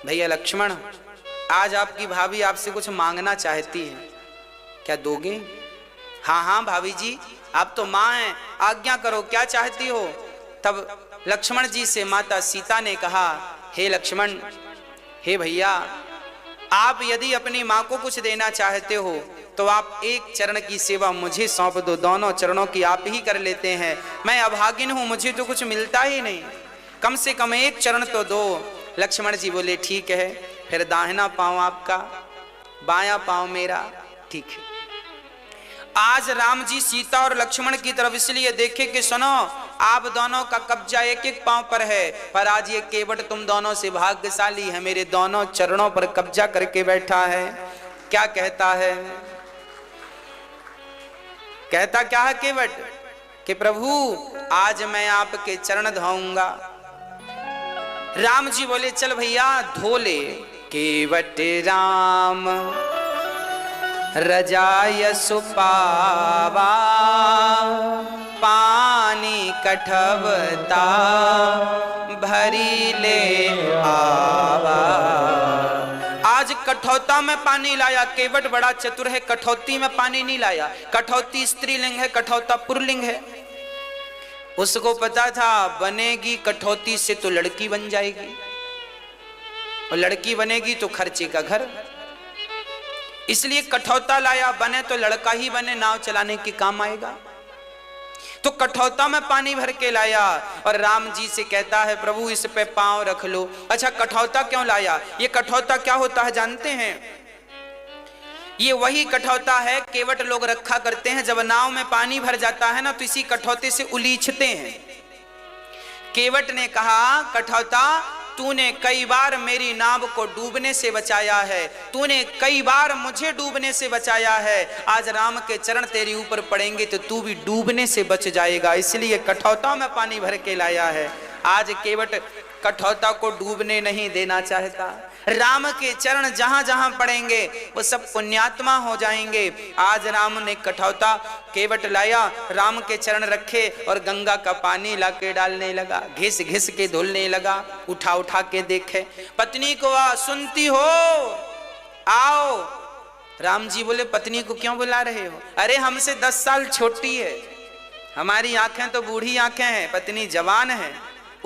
Speaker 1: भैया लक्ष्मण, आज आपकी भाभी आपसे कुछ मांगना चाहती है, क्या दोगे? हाँ हाँ भाभी जी, आप तो माँ हैं, आज्ञा करो, क्या चाहती हो? तब लक्ष्मण जी से माता सीता ने कहा, हे लक्ष्मण, हे भैया, आप यदि अपनी माँ को कुछ देना चाहते हो तो आप एक चरण की सेवा मुझे सौंप दो, दोनों चरणों की आप ही कर लेते हैं। मैं अभागिन हूं, मुझे तो कुछ मिलता ही नहीं, कम से कम एक चरण तो दो। लक्ष्मण जी बोले, ठीक है, फिर दाहिना पांव आपका, बायां पांव मेरा, ठीक है। आज राम जी सीता और लक्ष्मण की तरफ इसलिए देखे कि सुनो, आप दोनों का कब्जा एक एक पांव पर है, पर आज ये केवट तुम दोनों से भाग्यशाली है, मेरे दोनों चरणों पर कब्जा करके बैठा है। क्या कहता है? कहता क्या है केवट कि प्रभु आज मैं आपके चरण धोऊंगा। राम जी बोले, चल भैया धो ले। केवट राम रजाय सुपावा, पानी कठवता भरी ले आवा। आज कठौता में पानी लाया। केवट बड़ा चतुर है, कठौती में पानी नहीं लाया। कठौती स्त्रीलिंग है, कठौता पुल्लिंग है। उसको पता था बनेगी कठौती से तो लड़की बन जाएगी, और लड़की बनेगी तो खर्चे का घर, इसलिए कठौता लाया। बने तो लड़का ही बने, नाव चलाने के काम आएगा। तो कठौता में पानी भर के लाया और राम जी से कहता है, प्रभु इस पे पांव रख लो। अच्छा, कठौता क्यों लाया? ये कठौता क्या होता है जानते हैं? ये वही कठौता है केवट लोग रखा करते हैं, जब नाव में पानी भर जाता है ना तो इसी कठौते से उलीचते हैं। केवट ने कहा, कठौता तूने कई बार मेरी नाव को डूबने से बचाया है, तूने कई बार मुझे डूबने से बचाया है, आज राम के चरण तेरे ऊपर पड़ेंगे तो तू भी डूबने से बच जाएगा, इसलिए कठौता में पानी भर के लाया है। आज केवट कठौता को डूबने नहीं देना चाहता। राम के चरण जहां जहां पड़ेंगे वो सब पुण्यात्मा हो जाएंगे। आज राम ने कठौता केवट लाया, राम के चरण रखे और गंगा का पानी लाके डालने लगा, घिस घिस के धुलने लगा, उठा उठा के देखे। पत्नी को सुनती हो, आओ। राम जी बोले, पत्नी को क्यों बुला रहे हो? अरे हमसे 10 साल छोटी है, हमारी आंखें तो बूढ़ी आंखें हैं, पत्नी जवान है,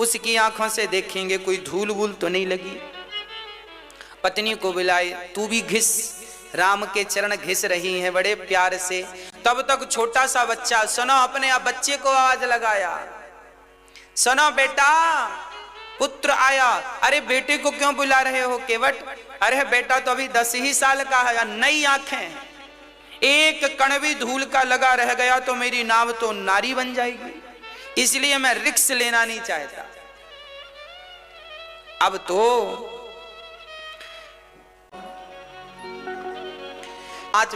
Speaker 1: उसकी आंखों से देखेंगे कोई धूल वूल तो नहीं लगी। पत्नी को बुलाए, तू भी घिस। राम के चरण घिस रही हैं बड़े प्यार से। तब तक छोटा सा बच्चा, सुनो, अपने आप बच्चे को आवाज लगाया, सुनो बेटा, पुत्र आया। अरे बेटे को क्यों बुला रहे हो केवट? अरे बेटा तो अभी 10 ही साल का है, नई आंखें, एक कण भी धूल का लगा रह गया तो मेरी नाव तो नारी बन जाएगी, इसलिए मैं रिस्क लेना नहीं चाहता। अब तो आज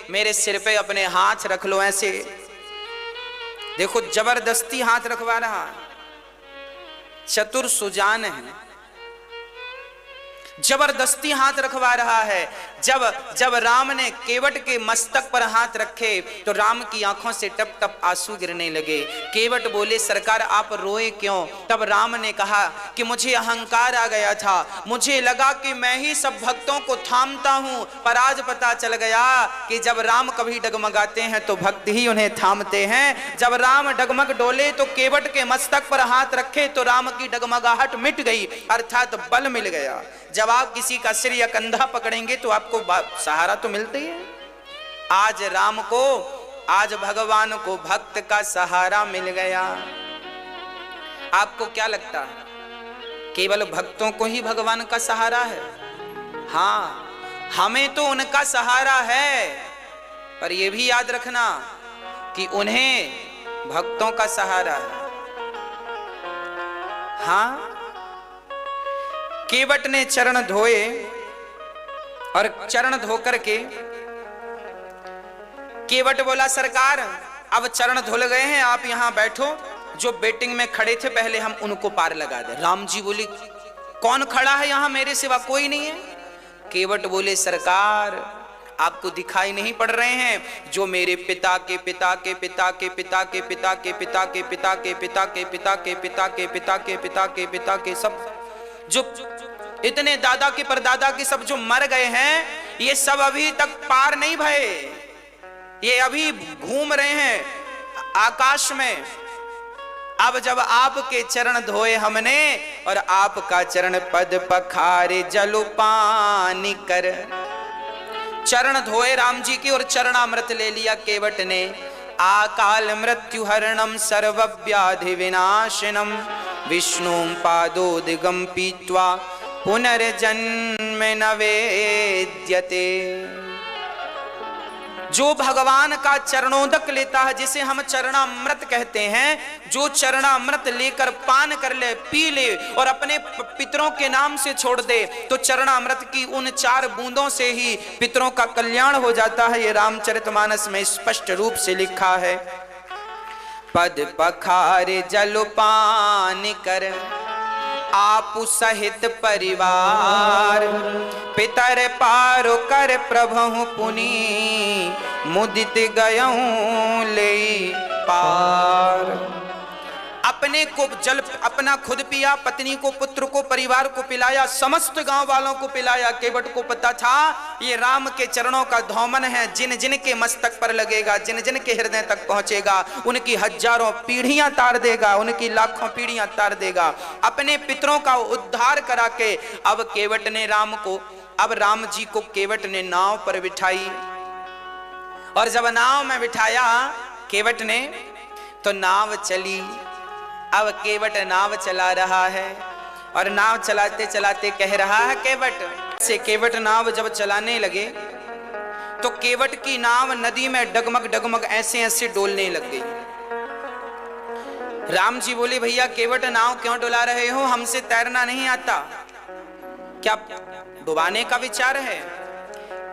Speaker 1: मेरे सिर पे अपने हाथ रख लो, ऐसे देखो, जबरदस्ती हाथ रखवा रहा। चतुर सुजान है, जबरदस्ती हाथ रखवा रहा है। जब राम ने केवट के मस्तक पर हाथ रखे तो राम की आंखों से टप टप आंसू गिरने लगे। केवट बोले, सरकार आप रोए क्यों? तब राम ने कहा कि मुझे अहंकार आ गया था, मुझे लगा कि मैं ही सब भक्तों को थामता हूं, पर आज पता चल गया कि जब राम कभी डगमगाते हैं तो भक्त ही उन्हें थामते हैं। जब राम डगमग डोले तो केवट के मस्तक पर हाथ रखे तो राम की डगमगाहट मिट गई, अर्थात बल मिल गया। जब आप किसी का सिर या कंधा पकड़ेंगे तो आपको सहारा तो मिलता ही है। आज राम को, आज भगवान को भक्त का सहारा मिल गया। आपको क्या लगता है केवल भक्तों को ही भगवान का सहारा है? हाँ, हमें तो उनका सहारा है, पर यह भी याद रखना कि उन्हें भक्तों का सहारा है। हाँ, केवट ने चरण धोए और चरण धोकर के केवट बोला, सरकार अब चरण धुल गए हैं, आप यहां बैठो, जो बेटिंग में खड़े थे पहले हम उनको पार लगा दे। राम जी बोले कौन खड़ा है यहां मेरे सिवा? कोई नहीं है। केवट बोले सरकार आपको दिखाई नहीं पड़ रहे हैं? जो मेरे पिता के पिता के पिता के पिता के पिता के पिता के पिता के पिता के पिता के पिता के पिता के पिता के पिता के सब जो इतने दादा के परदादा के सब जो मर गए हैं, ये सब अभी तक पार नहीं भये, ये अभी घूम रहे हैं आकाश में। अब जब आपके चरण धोए हमने और आपका चरण पद पखारे जलुपानी कर, चरण धोए राम जी की और चरणामृत ले लिया केवट ने। आकाल मृत्यु हरणम सर्वव्याधि विनाशनम विष्णुं पादोदगम पीत्वा पुनर्जन्म न वेद्यते। जो भगवान का चरणोदक लेता है, जिसे हम चरणामृत कहते हैं, जो चरणामृत लेकर पान कर ले, पी ले और अपने पितरों के नाम से छोड़ दे, तो चरणामृत की उन 4 बूंदों से ही पितरों का कल्याण हो जाता है। ये रामचरितमानस में स्पष्ट रूप से लिखा है। पद पखारे जलपान कर आप सहित परिवार, पितर पारो कर प्रभु पुनि मुदित गयऊं ले पार। अपने को जल अपना खुद पिया, पत्नी को, पुत्र को, परिवार को पिलाया, समस्त गांव वालों को पिलाया। केवट को पता था ये राम के चरणों का धौमन है, जिन जिन के मस्तक पर लगेगा, जिन जिन के हृदय तक पहुंचेगा, उनकी हजारों पीढ़ियां तार देगा, उनकी लाखों पीढ़ियां तार देगा। अपने पितरों का उद्धार करा के अब केवट ने अब राम जी को केवट ने नाव पर बिठाई, और जब नाव में बिठाया केवट ने तो नाव चली। अब केवट नाव चला रहा है और नाव चलाते चलाते कह रहा है केवट नाव जब चलाने लगे तो केवट की नाव नदी में डगमग डगमग ऐसे ऐसे डोलने लग गई। राम जी बोले भैया केवट नाव क्यों डुला रहे हो? हमसे तैरना नहीं आता, क्या डुबाने का विचार है?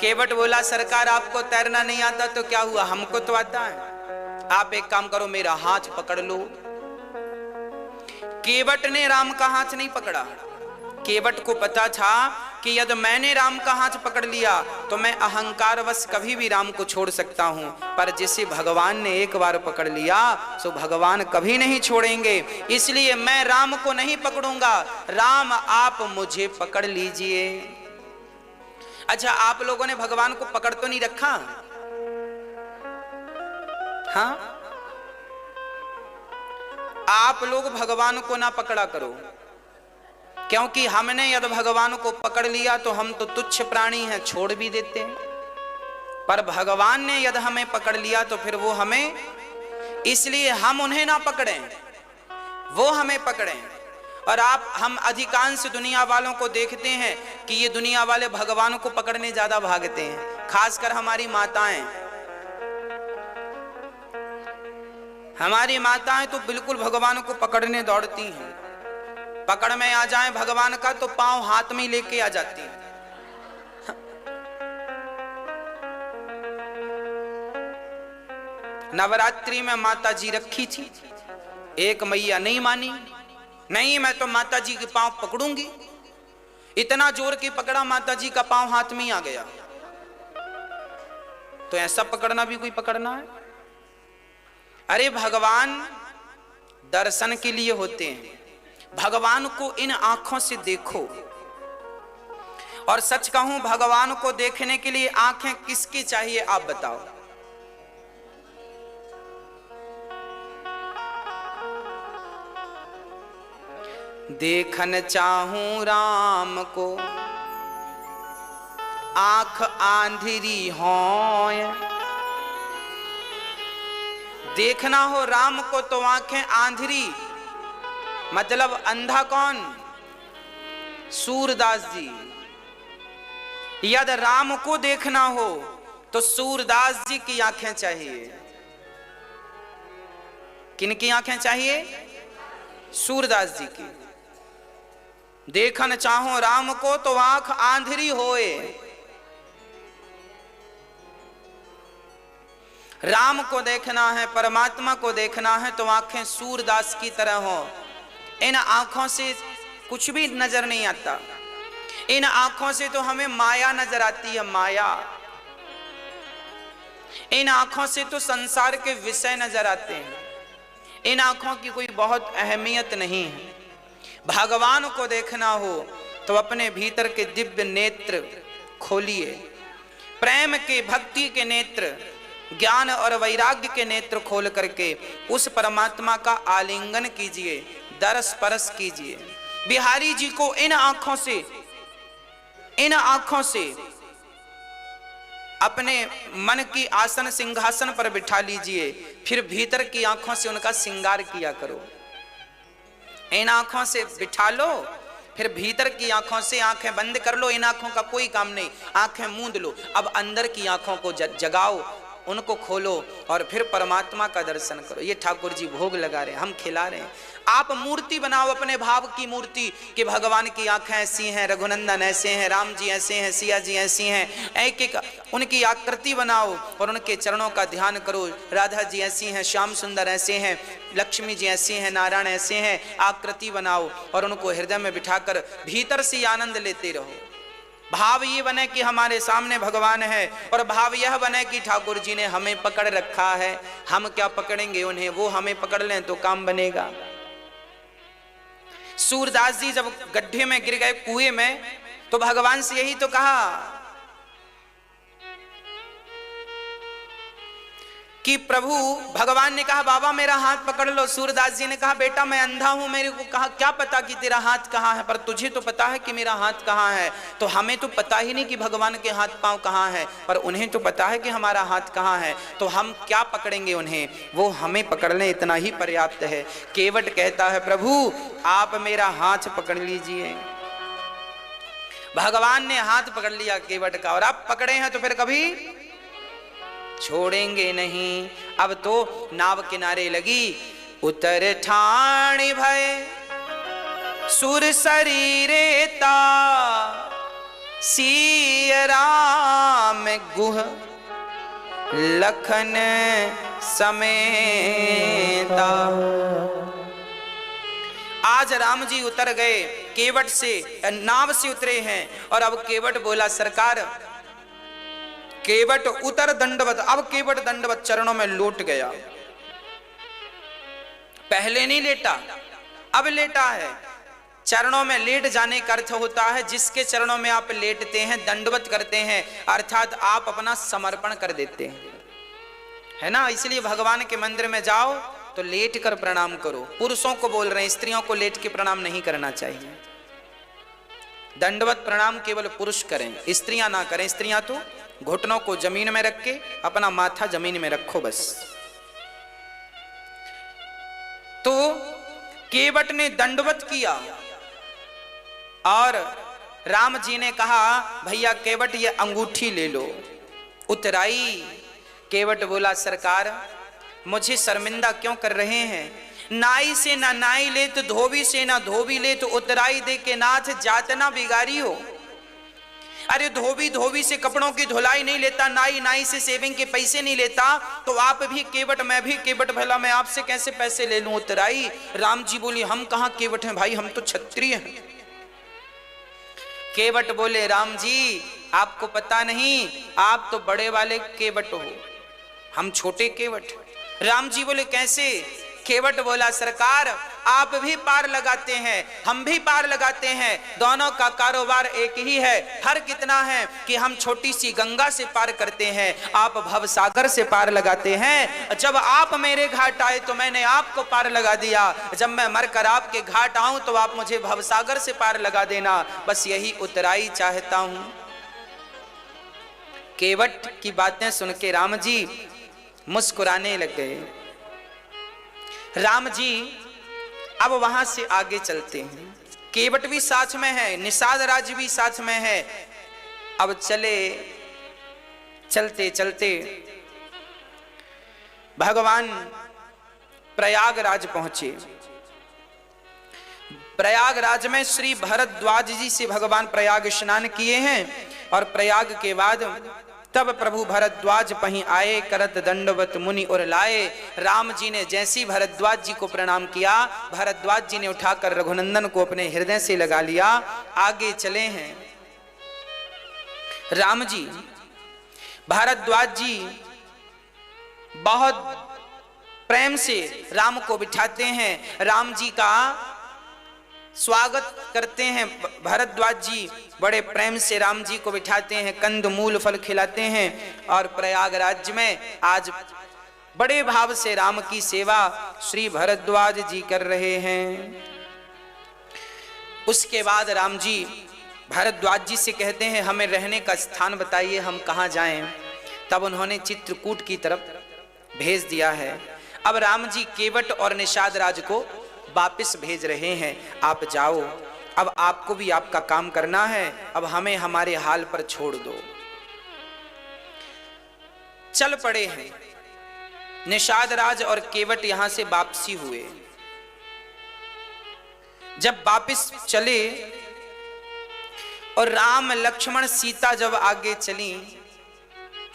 Speaker 1: केवट बोला सरकार आपको तैरना नहीं आता तो क्या हुआ, हमको तो आता है। आप एक काम करो, मेरा हाथ पकड़ लो। केवट ने राम का हाथ नहीं पकड़ा। केवट को पता था कि यदि मैंने राम का हाथ पकड़ लिया तो मैं अहंकारवश कभी भी राम को छोड़ सकता हूं, पर जिसे भगवान ने एक बार पकड़ लिया तो भगवान कभी नहीं छोड़ेंगे, इसलिए मैं राम को नहीं पकड़ूंगा। राम आप मुझे पकड़ लीजिए। अच्छा, आप लोगों ने भगवान को पकड़ तो नहीं रखा? हाँ, आप लोग भगवान को ना पकड़ा करो, क्योंकि हमने यदि भगवान को पकड़ लिया तो हम तो तुच्छ प्राणी हैं, छोड़ भी देते हैं। पर भगवान ने यदि हमें पकड़ लिया तो फिर वो हमें, इसलिए हम उन्हें ना पकड़ें, वो हमें पकड़ें। और हम अधिकांश दुनिया वालों को देखते हैं कि ये दुनिया वाले भगवान को पकड़ने ज्यादा भागते हैं, खासकर हमारी माताएं। हमारी माताएं तो बिल्कुल भगवान को पकड़ने दौड़ती हैं, पकड़ में आ जाए भगवान का तो पांव हाथ में लेके आ जाती हैं। नवरात्रि में माता जी रखी थी, एक मैया नहीं मानी, नहीं मैं तो माता जी के पांव पकड़ूंगी। इतना जोर की पकड़ा, माता जी का पांव हाथ में ही आ गया। तो ऐसा पकड़ना भी कोई पकड़ना है? अरे भगवान दर्शन के लिए होते हैं, भगवान को इन आंखों से देखो। और सच कहूं, भगवान को देखने के लिए आंखें किसकी चाहिए आप बताओ? देखन चाहूं राम को आंख आंधिरी होय। देखना हो राम को तो आंखें आंधरी, मतलब अंधा कौन? सूरदास जी। यदि राम को देखना हो तो सूरदास जी की आंखें चाहिए। किनकी आंखें चाहिए? सूरदास जी की। देखन चाहो राम को तो आंख आंधरी होए। राम को देखना है, परमात्मा को देखना है तो आंखें सूरदास की तरह हो। इन आंखों से कुछ भी नजर नहीं आता, इन आंखों से तो हमें माया नजर आती है, माया। इन आंखों से तो संसार के विषय नजर आते हैं, इन आंखों की कोई बहुत अहमियत नहीं है। भगवान को देखना हो तो अपने भीतर के दिव्य नेत्र खोलिए, प्रेम के, भक्ति के नेत्र, ज्ञान और वैराग्य के नेत्र खोल करके उस परमात्मा का आलिंगन कीजिए, दरस परस कीजिए। बिहारी जी को इन आंखों से अपने मन की आसन सिंहासन पर बिठा लीजिए, फिर भीतर की आंखों से उनका श्रृंगार किया करो। इन आंखों से बिठा लो, फिर भीतर की आंखों से आंखें बंद कर लो। इन आंखों का कोई काम नहीं, आंखें मूंद लो। अब अंदर की आंखों को जगाओ, उनको खोलो और फिर परमात्मा का दर्शन करो। ये ठाकुर जी भोग लगा रहे हैं, हम खिला रहे हैं। आप मूर्ति बनाओ, अपने भाव की मूर्ति कि भगवान की आंखें ऐसी हैं, रघुनंदन ऐसे हैं, राम जी ऐसे हैं, सिया जी ऐसी हैं। एक एक उनकी आकृति बनाओ और उनके चरणों का ध्यान करो। राधा जी ऐसी हैं, श्याम सुंदर ऐसे हैं, लक्ष्मी जी ऐसी हैं, नारायण ऐसे हैं। आकृति बनाओ और उनको हृदय में बिठाकर भीतर से आनंद लेते रहो। भाव ये बने कि हमारे सामने भगवान है, और भाव यह बने कि ठाकुर जी ने हमें पकड़ रखा है, हम क्या पकड़ेंगे उन्हें, वो हमें पकड़ लें तो काम बनेगा। सूरदास जी जब गड्ढे में गिर गए, कुएं में, तो भगवान से यही तो कहा कि प्रभु, भगवान ने कहा बाबा मेरा हाथ पकड़ लो। सूरदास जी ने कहा बेटा मैं अंधा हूं, मेरे को कहा क्या पता कि तेरा हाथ कहाँ है, पर तुझे तो पता है कि मेरा हाथ कहाँ है। तो हमें तो पता ही नहीं कि भगवान के हाथ पांव कहाँ है, पर उन्हें तो पता है कि हमारा हाथ कहाँ है। तो हम क्या पकड़ेंगे उन्हें, वो हमें पकड़ लें, इतना ही पर्याप्त है। केवट कहता है प्रभु आप मेरा हाथ पकड़ लीजिए। भगवान ने हाथ पकड़ लिया केवट का, और आप पकड़े हैं तो फिर कभी छोड़ेंगे नहीं। अब तो नाव किनारे लगी। उतर ठाणी भय सुर शरीरे ता, सिय राम गुह लखन समेता। आज राम जी उतर गए, केवट से, नाव से उतरे हैं, और अब केवट बोला सरकार, केवट उतर दंडवत। अब केवट दंडवत चरणों में लौट गया। पहले नहीं लेटा, अब लेटा है। चरणों में लेट जाने का अर्थ होता है जिसके चरणों में आप लेटते हैं, दंडवत करते हैं, अर्थात आप अपना समर्पण कर देते हैं, है ना। इसलिए भगवान के मंदिर में जाओ तो लेट कर प्रणाम करो। पुरुषों को बोल रहे हैं, स्त्रियों को लेट के प्रणाम नहीं करना चाहिए। दंडवत प्रणाम केवल पुरुष करें, स्त्रियां ना करें। स्त्रियां तो घुटनों को जमीन में रख के अपना माथा जमीन में रखो बस। तो केवट ने दंडवत किया और राम जी ने कहा भैया केवट ये अंगूठी ले लो। उतराई। केवट बोला सरकार मुझे शर्मिंदा क्यों कर रहे हैं, नाई से ना नाई ले तो धोबी से ना धोबी ले तो उतराई दे के नाथ जातना बिगारी हो। अरे धोबी धोबी से कपड़ों की धुलाई नहीं लेता, नाई नाई से सेविंग के पैसे नहीं लेता, तो आप भी केवट मैं भी केवट, भला मैं आपसे कैसे पैसे ले लूं। उतराई। राम जी बोली हम कहां केवट हैं भाई, हम तो क्षत्रिय हैं। केवट बोले राम जी आपको पता नहीं, आप तो बड़े वाले केवट हो, हम छोटे केवट। राम जी बोले कैसे। केवट बोला सरकार आप भी पार लगाते हैं, हम भी पार लगाते हैं, दोनों का कारोबार एक ही है। फर्क इतना है कि हम छोटी सी गंगा से पार करते हैं, आप भवसागर से पार लगाते हैं। जब आप मेरे घाट आए तो मैंने आपको पार लगा दिया, जब मैं मरकर आपके घाट आऊं तो आप मुझे भवसागर से पार लगा देना, बस यही उतराई चाहता हूं। केवट की बातें सुन के राम जी मुस्कुराने लग गए। राम जी अब वहां से आगे चलते हैं, केवट भी साथ में है, निषाद राज भी साथ में है। अब चले, चलते चलते भगवान प्रयागराज पहुंचे। प्रयागराज में श्री भरद्वाज जी से भगवान प्रयाग स्नान किए हैं, और प्रयाग के बाद तब प्रभु भरद्वाज पहीं आए, करत दंडवत मुनि और लाए। राम जी ने जैसी भरद्वाज जी को प्रणाम किया, भरद्वाज जी ने उठाकर रघुनंदन को अपने हृदय से लगा लिया, आगे चले हैं। राम जी, भारद्वाज जी बहुत प्रेम से राम को बिठाते हैं, राम जी का स्वागत करते हैं। भरद्वाज जी बड़े प्रेम से राम जी को बिठाते हैं, कंद मूल फल खिलाते हैं और प्रयागराज में आज बड़े भाव से राम की सेवा श्री भरद्वाज जी कर रहे हैं। उसके बाद राम जी भरद्वाज जी से कहते हैं, हमें रहने का स्थान बताइए, हम कहाँ जाएं। तब उन्होंने चित्रकूट की तरफ भेज दिया है। अब राम जी केवट और निषाद राज को वापिस भेज रहे हैं, आप जाओ, अब आपको भी आपका काम करना है, अब हमें हमारे हाल पर छोड़ दो। चल पड़े हैं। निषाद राज और केवट यहां से वापसी हुए। जब वापिस चले और राम लक्ष्मण सीता जब आगे चली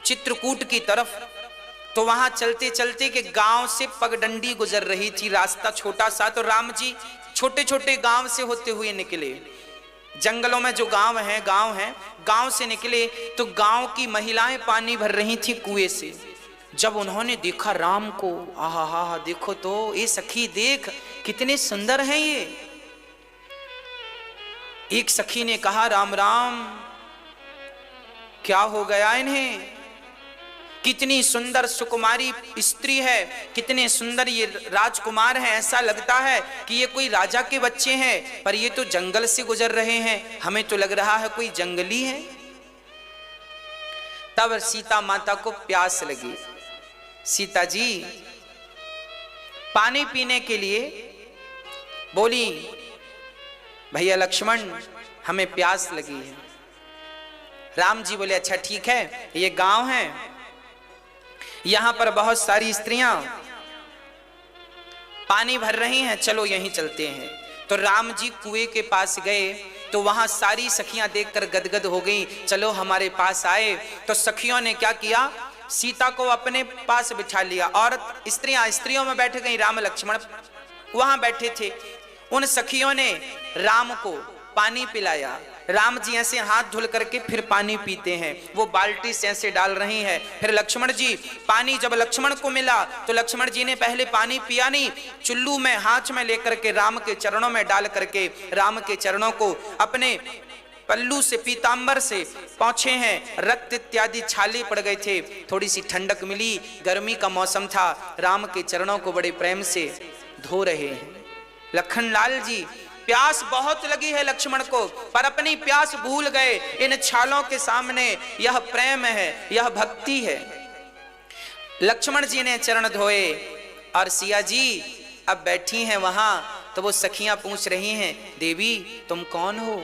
Speaker 1: चित्रकूट की तरफ, तो वहां चलते चलते के गांव से पगडंडी गुजर रही थी, रास्ता छोटा सा। तो राम जी छोटे छोटे गांव से होते हुए निकले। जंगलों में जो गांव हैं, गांव से निकले तो गांव की महिलाएं पानी भर रही थी कुएं से। जब उन्होंने देखा राम को, आहा हा, देखो तो ये सखी देख कितने सुंदर हैं ये। एक सखी ने कहा, राम राम, क्या हो गया इन्हें, कितनी सुंदर सुकुमारी स्त्री है, कितने सुंदर ये राजकुमार हैं, ऐसा लगता है कि ये कोई राजा के बच्चे हैं, पर ये तो जंगल से गुजर रहे हैं, हमें तो लग रहा है कोई जंगली है। तब सीता माता को प्यास लगी। सीता जी पानी पीने के लिए बोली, भैया लक्ष्मण हमें प्यास लगी है। राम जी बोले, अच्छा ठीक है, ये गांव है, यहां पर बहुत सारी स्त्रियां पानी भर रही हैं, चलो यहीं चलते हैं। तो राम जी कुएं के पास गए तो वहां सारी सखियां देखकर गदगद हो गई, चलो हमारे पास आए। तो सखियों ने क्या किया, सीता को अपने पास बिठा लिया। औरत स्त्रियों में बैठ गई, राम लक्ष्मण वहां बैठे थे। उन सखियों ने राम को पानी पिलाया। राम जी ऐसे हाथ धुल करके फिर पानी पीते हैं, वो बाल्टी से ऐसे डाल रही हैं। फिर लक्ष्मण जी पानी जब लक्ष्मण को मिला तो लक्ष्मण जी ने पहले पानी पिया नहीं, चुल्लू में हाथ में लेकर के राम के चरणों में डाल करके राम के चरणों को अपने पल्लू से पीतांबर से पहुंचे हैं, रक्त इत्यादि छाले पड़ गए थे, थोड़ी सी ठंडक मिली, गर्मी का मौसम था, राम के चरणों को बड़े प्रेम से धो रहे हैं। लखनलाल जी, प्यास बहुत लगी है लक्ष्मण को, पर अपनी प्यास भूल गए इन छालों के सामने। यह प्रेम है, यह भक्ति है। लक्ष्मण जी ने चरण धोए और सिया जी अब बैठी हैं वहां, तो वो सखियां पूछ रही हैं, देवी तुम कौन हो।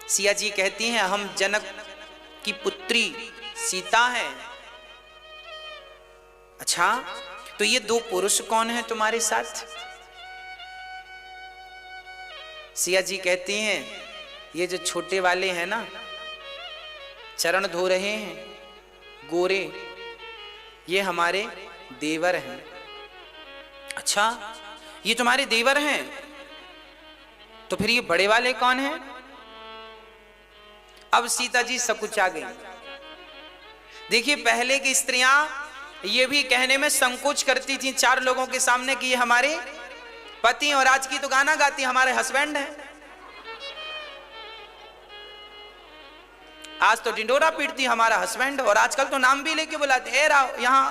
Speaker 1: सिया जी कहती हैं, हम जनक की पुत्री सीता हैं। अच्छा, तो ये दो पुरुष कौन हैं तुम्हारे साथ। सिया जी कहती हैं, ये जो छोटे वाले हैं ना, चरण धो रहे हैं, गोरे, ये हमारे देवर हैं। अच्छा, ये तुम्हारे देवर हैं, तो फिर ये बड़े वाले कौन हैं। अब सीता जी सकुचा गई। देखिए, पहले की स्त्रियां ये भी कहने में संकोच करती थी चार लोगों के सामने कि ये हमारे पति, और आज की तो गाना गाती हमारे हस्बैंड हैं। आज तो डिंडोरा पीटती हमारा हस्बैंड, और आजकल तो नाम भी लेके बुलाते, ए राव, यहां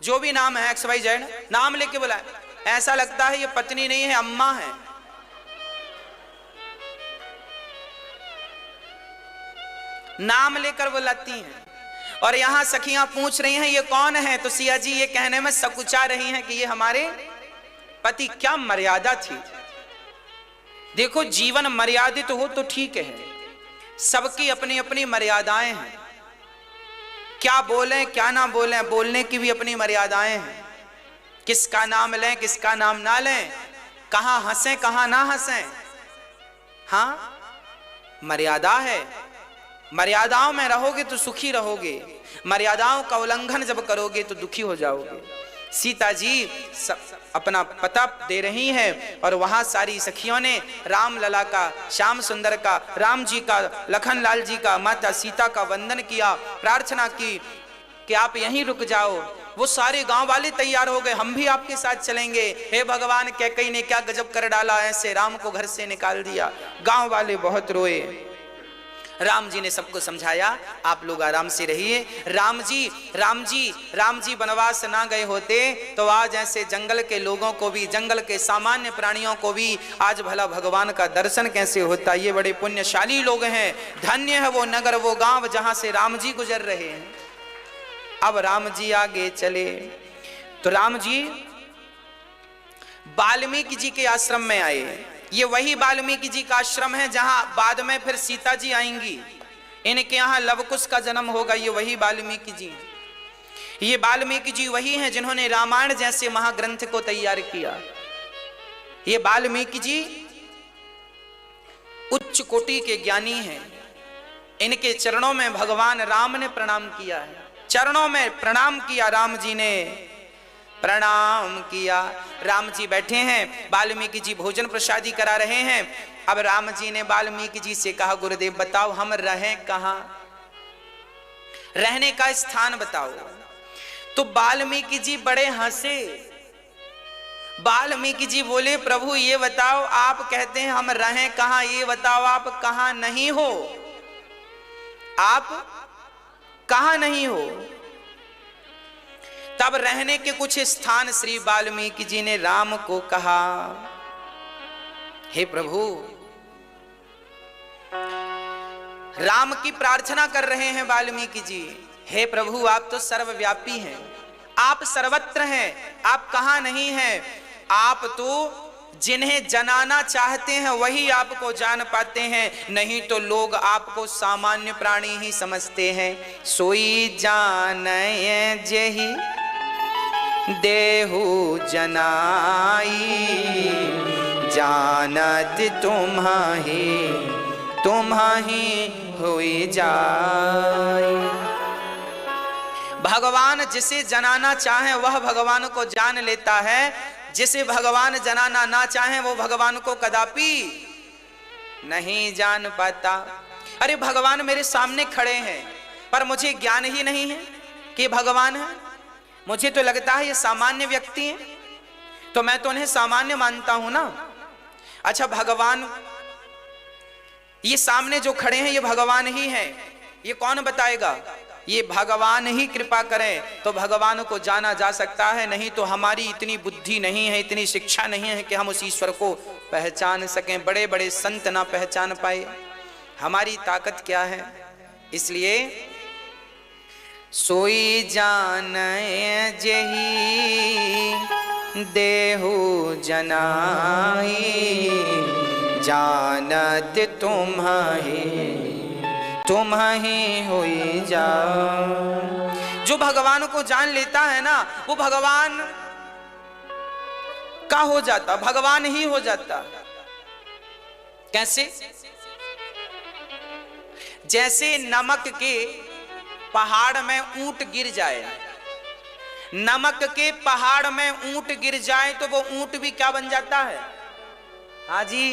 Speaker 1: जो भी नाम है XYZ नाम लेके बुलाए, ऐसा लगता है ये पत्नी नहीं है, अम्मा है। नाम लेकर बुलाती हैं। और यहां सखियां पूछ रही हैं ये कौन है, तो सिया जी ये कहने में सकुचा रही हैं कि ये हमारे पति। क्या मर्यादा थी। देखो, जीवन मर्यादित हो तो ठीक है, सबकी अपनी अपनी मर्यादाएं हैं। क्या बोलें क्या ना बोलें, बोलने की भी अपनी मर्यादाएं हैं। किसका नाम लें किसका नाम ना लें, कहां हंसें कहां ना हंसें, हाँ मर्यादा है। मर्यादाओं में रहोगे तो सुखी रहोगे, मर्यादाओं का उल्लंघन जब करोगे तो दुखी हो जाओगे। सीता जी अपना पता दे रही हैं और वहां सारी सखियों ने राम लला का, श्याम सुंदर का, राम जी का, लखन लाल जी का, माता सीता का वंदन किया, प्रार्थना की कि आप यहीं रुक जाओ। वो सारे गांव वाले तैयार हो गए, हम भी आपके साथ चलेंगे। हे भगवान, कैकेयी ने क्या गजब कर डाला, ऐसे राम को घर से निकाल दिया। गांव वाले बहुत रोए। राम जी ने सबको समझाया, आप लोग आराम से रहिए। राम जी वनवास ना गए होते तो आज ऐसे जंगल के लोगों को भी, जंगल के सामान्य प्राणियों को भी आज भला भगवान का दर्शन कैसे होता। ये बड़े पुण्यशाली लोग हैं, धन्य है वो नगर, वो गांव जहां से राम जी गुजर रहे हैं। अब राम जी आगे चले तो राम जी वाल्मीकि जी के आश्रम में आए। ये वही वाल्मीकि जी का आश्रम है जहां बाद में फिर सीता जी आएंगी, इनके यहाँ लवकुश का जन्म होगा। ये वही वाल्मीकि जी, ये वाल्मीकि जी वही हैं जिन्होंने रामायण जैसे महाग्रंथ को तैयार किया। ये वाल्मीकि जी उच्च कोटि के ज्ञानी हैं। इनके चरणों में भगवान राम ने प्रणाम किया है, चरणों में प्रणाम किया, राम जी ने प्रणाम किया। राम जी बैठे हैं, वाल्मीकि जी भोजन प्रसादी करा रहे हैं। अब राम जी ने वाल्मीकि जी से कहा, गुरुदेव बताओ हम रहें कहां, रहने का स्थान बताओ। तो वाल्मीकि जी बड़े हंसे। वाल्मीकि जी बोले, प्रभु ये बताओ, आप कहते हैं हम रहें कहां, ये बताओ आप कहां नहीं हो, आप कहां नहीं हो। तब रहने के कुछ स्थान श्री वाल्मीकि जी ने राम को कहा, हे प्रभु, राम की प्रार्थना कर रहे हैं वाल्मीकि जी, हे प्रभु आप तो सर्वव्यापी हैं, आप सर्वत्र हैं, आप कहां नहीं हैं। आप तो जिन्हें जनाना चाहते हैं वही आपको जान पाते हैं, नहीं तो लोग आपको सामान्य प्राणी ही समझते हैं। सोई जाने जेहि देहु जनाई, जानत तुम्हाही होई जाई। भगवान जिसे जनाना चाहे वह भगवान को जान लेता है, जिसे भगवान जनाना ना चाहे वो भगवान को कदापि नहीं जान पाता। अरे भगवान मेरे सामने खड़े हैं पर मुझे ज्ञान ही नहीं है कि भगवान है। मुझे तो लगता है ये सामान्य व्यक्ति हैं, तो मैं तो उन्हें सामान्य मानता हूं ना। अच्छा भगवान, ये सामने जो खड़े हैं ये भगवान ही हैं, ये कौन बताएगा? ये भगवान ही कृपा करें तो भगवान को जाना जा सकता है, नहीं तो हमारी इतनी बुद्धि नहीं है, इतनी शिक्षा नहीं है कि हम उस ईश्वर को पहचान सकें। बड़े बड़े संत ना पहचान पाए, हमारी ताकत क्या है? इसलिए सोई जाने जेहि देहु जनाई, जानत तुम्हाही होई जाओ। जो भगवान को जान लेता है ना वो भगवान का हो जाता, भगवान ही हो जाता। कैसे? जैसे नमक के पहाड़ में ऊंट गिर जाए, नमक के पहाड़ में ऊंट गिर जाए तो वो ऊंट भी क्या बन जाता है? हाँ जी,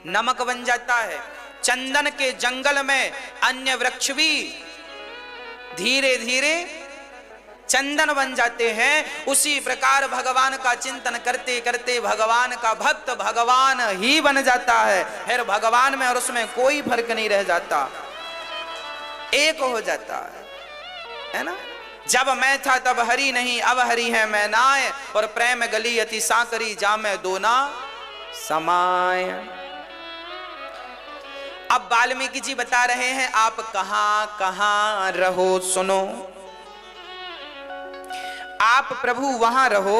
Speaker 1: नमक बन जाता है। चंदन के जंगल में अन्य वृक्ष भी धीरे धीरे चंदन बन जाते हैं। उसी प्रकार भगवान का चिंतन करते करते भगवान का भक्त भगवान ही बन जाता है। फिर भगवान में और उसमें कोई फर्क नहीं रह जाता, एक हो जाता है ना। जब मैं था तब हरि नहीं, अब हरि है मैं नाय, और प्रेम गली अति साकरी जामे दोना समाय। अब वाल्मीकि जी बता रहे हैं आप कहां कहां रहो सुनो। आप प्रभु वहां रहो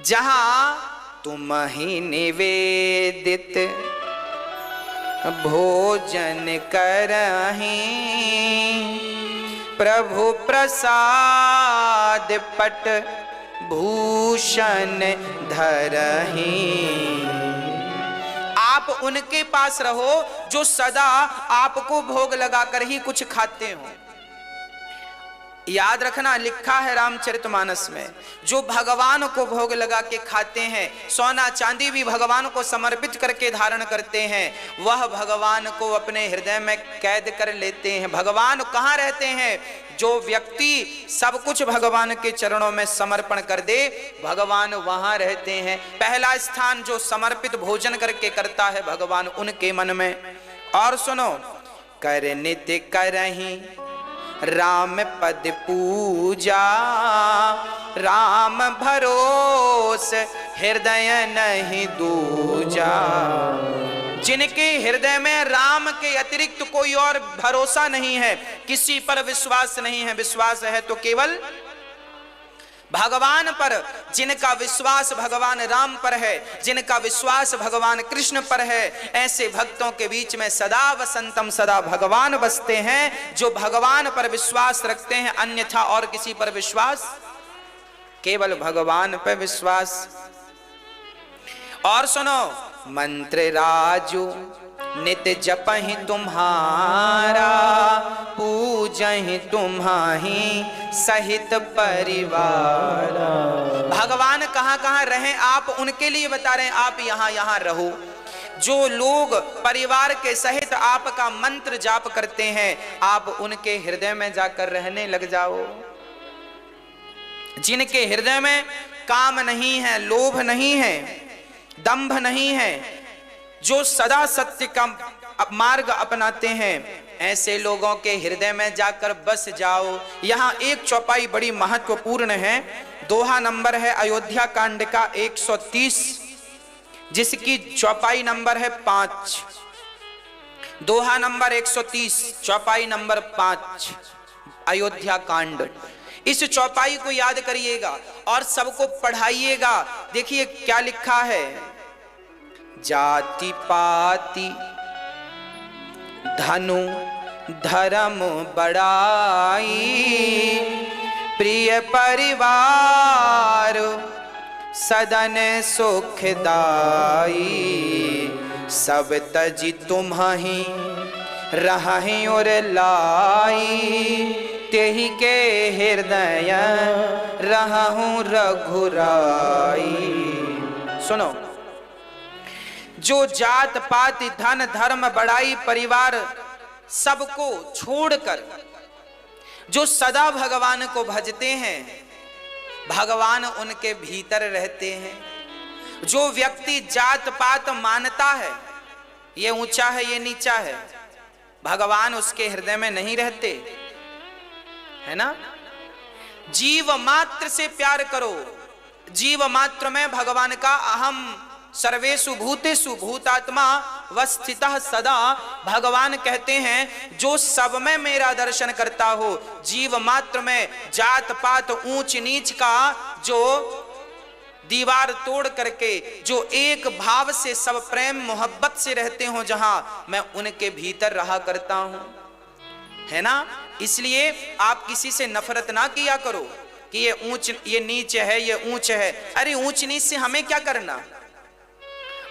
Speaker 1: जहां तुम ही निवेदित भोजन करहीं, प्रभु प्रसाद पट भूषण धरहीं। आप उनके पास रहो जो सदा आपको भोग लगाकर ही कुछ खाते हो। याद रखना, लिखा है रामचरितमानस में, जो भगवान को भोग लगा के खाते हैं, सोना चांदी भी भगवान को समर्पित करके धारण करते हैं, वह भगवान को अपने हृदय में कैद कर लेते हैं। भगवान कहाँ रहते हैं? जो व्यक्ति सब कुछ भगवान के चरणों में समर्पण कर दे, भगवान वहां रहते हैं। पहला स्थान जो समर्पित भोजन करके करता है, भगवान उनके मन में। और सुनो, कर नित्य करहीं राम पद पूजा, राम भरोस हृदय नहीं दूजा। जिनके हृदय में राम के अतिरिक्त कोई और भरोसा नहीं है, किसी पर विश्वास नहीं है, विश्वास है तो केवल भगवान पर। जिनका विश्वास भगवान राम पर है, जिनका विश्वास भगवान कृष्ण पर है, ऐसे भक्तों के बीच में सदा वसंतम सदा भगवान बसते हैं, जो भगवान पर विश्वास रखते हैं, अन्यथा और किसी पर विश्वास, केवल भगवान पर विश्वास। और सुनो, मंत्र राजू नित्य जपहि तुम्हारा, पूजहि तुम्हाही सहित परिवार। भगवान कहाँ कहाँ रहें आप उनके लिए बता रहे हैं, आप यहाँ यहाँ रहो। जो लोग परिवार के सहित आपका मंत्र जाप करते हैं, आप उनके हृदय में जाकर रहने लग जाओ। जिनके हृदय में काम नहीं है, लोभ नहीं है, दंभ नहीं है, जो सदा सत्य का मार्ग अपनाते हैं, ऐसे लोगों के हृदय में जाकर बस जाओ। यहाँ एक चौपाई बड़ी महत्वपूर्ण है, दोहा नंबर है अयोध्या कांड का 130, जिसकी चौपाई नंबर है 5। दोहा नंबर 130, चौपाई नंबर 5, अयोध्या कांड। इस चौपाई को याद करिएगा और सबको पढ़ाइएगा। देखिए क्या लिखा है, जाति पाति धनु धर्म बड़ाई, प्रिय परिवार सदन सुखदाई। सब तजी तुम्हि रहि और लाई, तेहि के हृदय रहूं रघुराई। सुनो, जो जात पात धन धर्म बड़ाई परिवार सबको छोड़कर जो सदा भगवान को भजते हैं, भगवान उनके भीतर रहते हैं। जो व्यक्ति जात पात मानता है, ये ऊंचा है ये नीचा है, भगवान उसके हृदय में नहीं रहते, है ना। जीव मात्र से प्यार करो, जीव मात्र में भगवान का अहम सर्वेषु भूतेषु भूतात्मा वस्थितः सदा। भगवान कहते हैं जो सब में मेरा दर्शन करता हो, जीव मात्र में जात पात ऊंच नीच का जो दीवार तोड़ करके जो एक भाव से सब प्रेम मोहब्बत से रहते हो, जहां मैं उनके भीतर रहा करता हूं, है ना। इसलिए आप किसी से नफरत ना किया करो कि ये ऊंच ये नीच है ये ऊंच है। अरे ऊंच नीच से हमें क्या करना।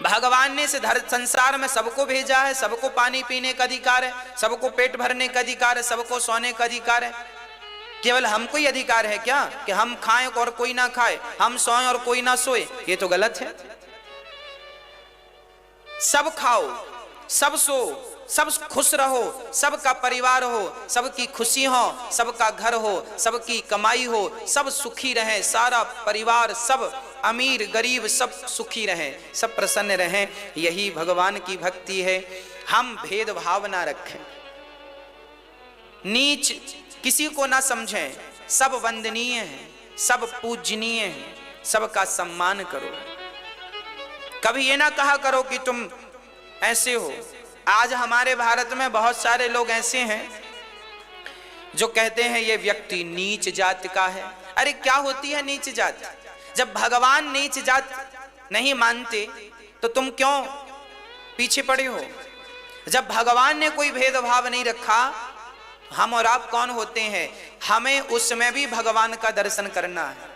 Speaker 1: भगवान ने इस संसार में सबको भेजा है, सबको पानी पीने का अधिकार है, सबको पेट भरने का अधिकार है, सबको सोने का अधिकार है। केवल हमको ही अधिकार है क्या कि हम खाएं और कोई ना खाए, हम सोएं और कोई ना सोए? ये तो गलत है। सब खाओ, सब सो, सब खुश रहो, सबका परिवार हो, सबकी खुशी हो, सबका घर हो, सबकी कमाई हो, सब सुखी रहें, सारा परिवार, सब अमीर गरीब सब सुखी रहें, सब प्रसन्न रहें। यही भगवान की भक्ति है। हम भेदभाव ना रखें, नीच किसी को ना समझें, सब वंदनीय हैं, सब पूजनीय हैं, सबका सम्मान करो। कभी ये ना कहा करो कि तुम ऐसे हो। आज हमारे भारत में बहुत सारे लोग ऐसे हैं जो कहते हैं ये व्यक्ति नीच जात का है। अरे क्या होती है नीच जात? जब भगवान नीच जात नहीं मानते तो तुम क्यों पीछे पड़े हो? जब भगवान ने कोई भेदभाव नहीं रखा, हम और आप कौन होते हैं? हमें उसमें भी भगवान का दर्शन करना है।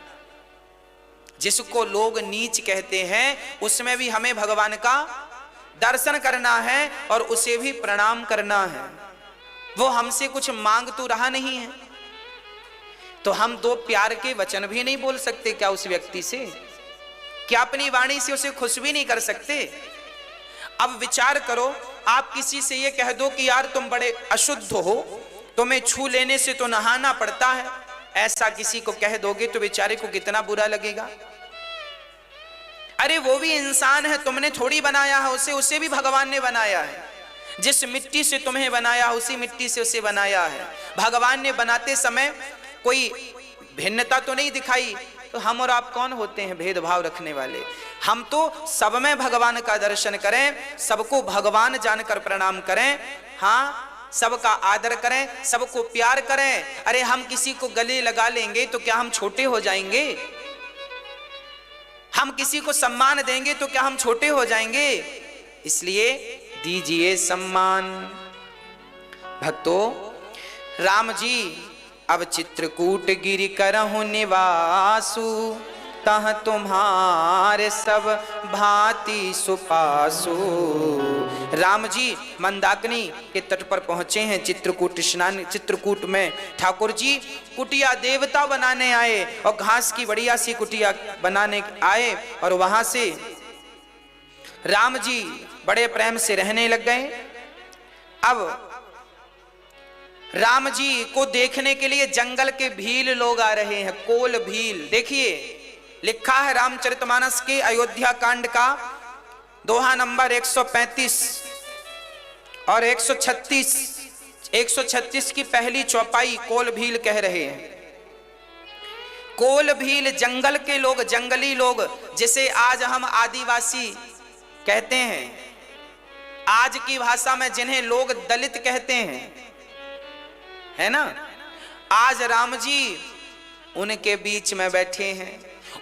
Speaker 1: जिसको लोग नीच कहते हैं उसमें भी हमें भगवान का दर्शन करना है और उसे भी प्रणाम करना है। वो हमसे कुछ मांग तो रहा नहीं है, तो हम दो प्यार के वचन भी नहीं बोल सकते क्या उस व्यक्ति से? क्या अपनी वाणी से उसे खुश भी नहीं कर सकते? अब विचार करो, आप किसी से ये कह दो कि यार तुम बड़े अशुद्ध हो, तुम्हें छू लेने से तो नहाना पड़ता है, ऐसा किसी को कह दोगे तो बेचारे को कितना बुरा लगेगा। अरे वो भी इंसान है, तुमने थोड़ी बनाया है उसे, उसे भी भगवान ने बनाया है। जिस मिट्टी से तुम्हें बनाया उसी मिट्टी से उसे बनाया है। भगवान ने बनाते समय कोई भिन्नता तो नहीं दिखाई, तो हम और आप कौन होते हैं भेदभाव रखने वाले? हम तो सब में भगवान का दर्शन करें, सबको भगवान जानकर प्रणाम करें, हाँ, सबका आदर करें, सबको प्यार करें। अरे हम किसी को गले लगा लेंगे तो क्या हम छोटे हो जाएंगे? हम किसी को सम्मान देंगे तो क्या हम छोटे हो जाएंगे? इसलिए दीजिए सम्मान। भक्तों, राम जी अब चित्रकूट गिरि करहु निवासु, तह तुम्हारे सब भांति सुपासु। राम जी मंदाकिनी के तट पर पहुंचे हैं। चित्रकूट स्नान, चित्रकूट में ठाकुर जी कुटिया देवता बनाने आए और घास की बढ़िया सी कुटिया बनाने आए और वहां से राम जी बड़े प्रेम से रहने लग गए। अब राम जी को देखने के लिए जंगल के भील लोग आ रहे हैं, कोल भील। देखिए लिखा है रामचरितमानस के अयोध्या कांड का दोहा नंबर 135 और 136, 136 की पहली चौपाई कोल भील कह रहे हैं। कोल भील जंगल के लोग, जंगली लोग, जिसे आज हम आदिवासी कहते हैं, आज की भाषा में जिन्हें लोग दलित कहते हैं, है ना। आज राम जी उनके बीच में बैठे हैं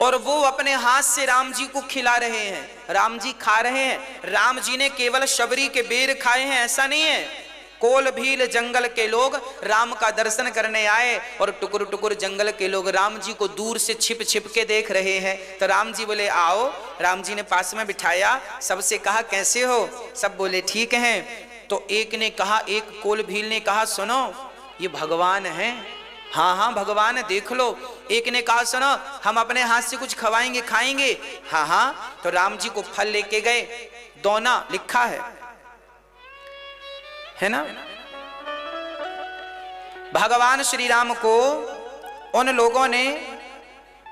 Speaker 1: और वो अपने हाथ से राम जी को खिला रहे हैं। राम जी खा रहे हैं। राम जी ने केवल शबरी के बेर खाए हैं ऐसा नहीं है। कोल भील जंगल के लोग राम का दर्शन करने आए और टुकुर टुकुर जंगल के लोग राम जी को दूर से छिप छिप के देख रहे हैं। तो राम जी बोले आओ। राम जी ने पास में बिठाया, सबसे कहा कैसे हो? सब बोले ठीक हैं। तो एक ने कहा, एक कोल भील ने कहा सुनो ये भगवान हैं। हाँ हाँ भगवान है, देख लो। एक ने कहा सुनो हम अपने हाथ से कुछ खवाएंगे, खाएंगे। हाँ हाँ। तो राम जी को फल लेके गए, दोना लिखा है ना। भगवान श्री राम को उन लोगों ने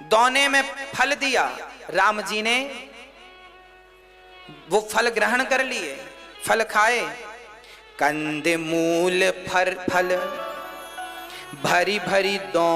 Speaker 1: दोने में फल दिया। राम जी ने वो फल ग्रहण कर लिए, फल खाए। कंद मूल फल भरी भरी दो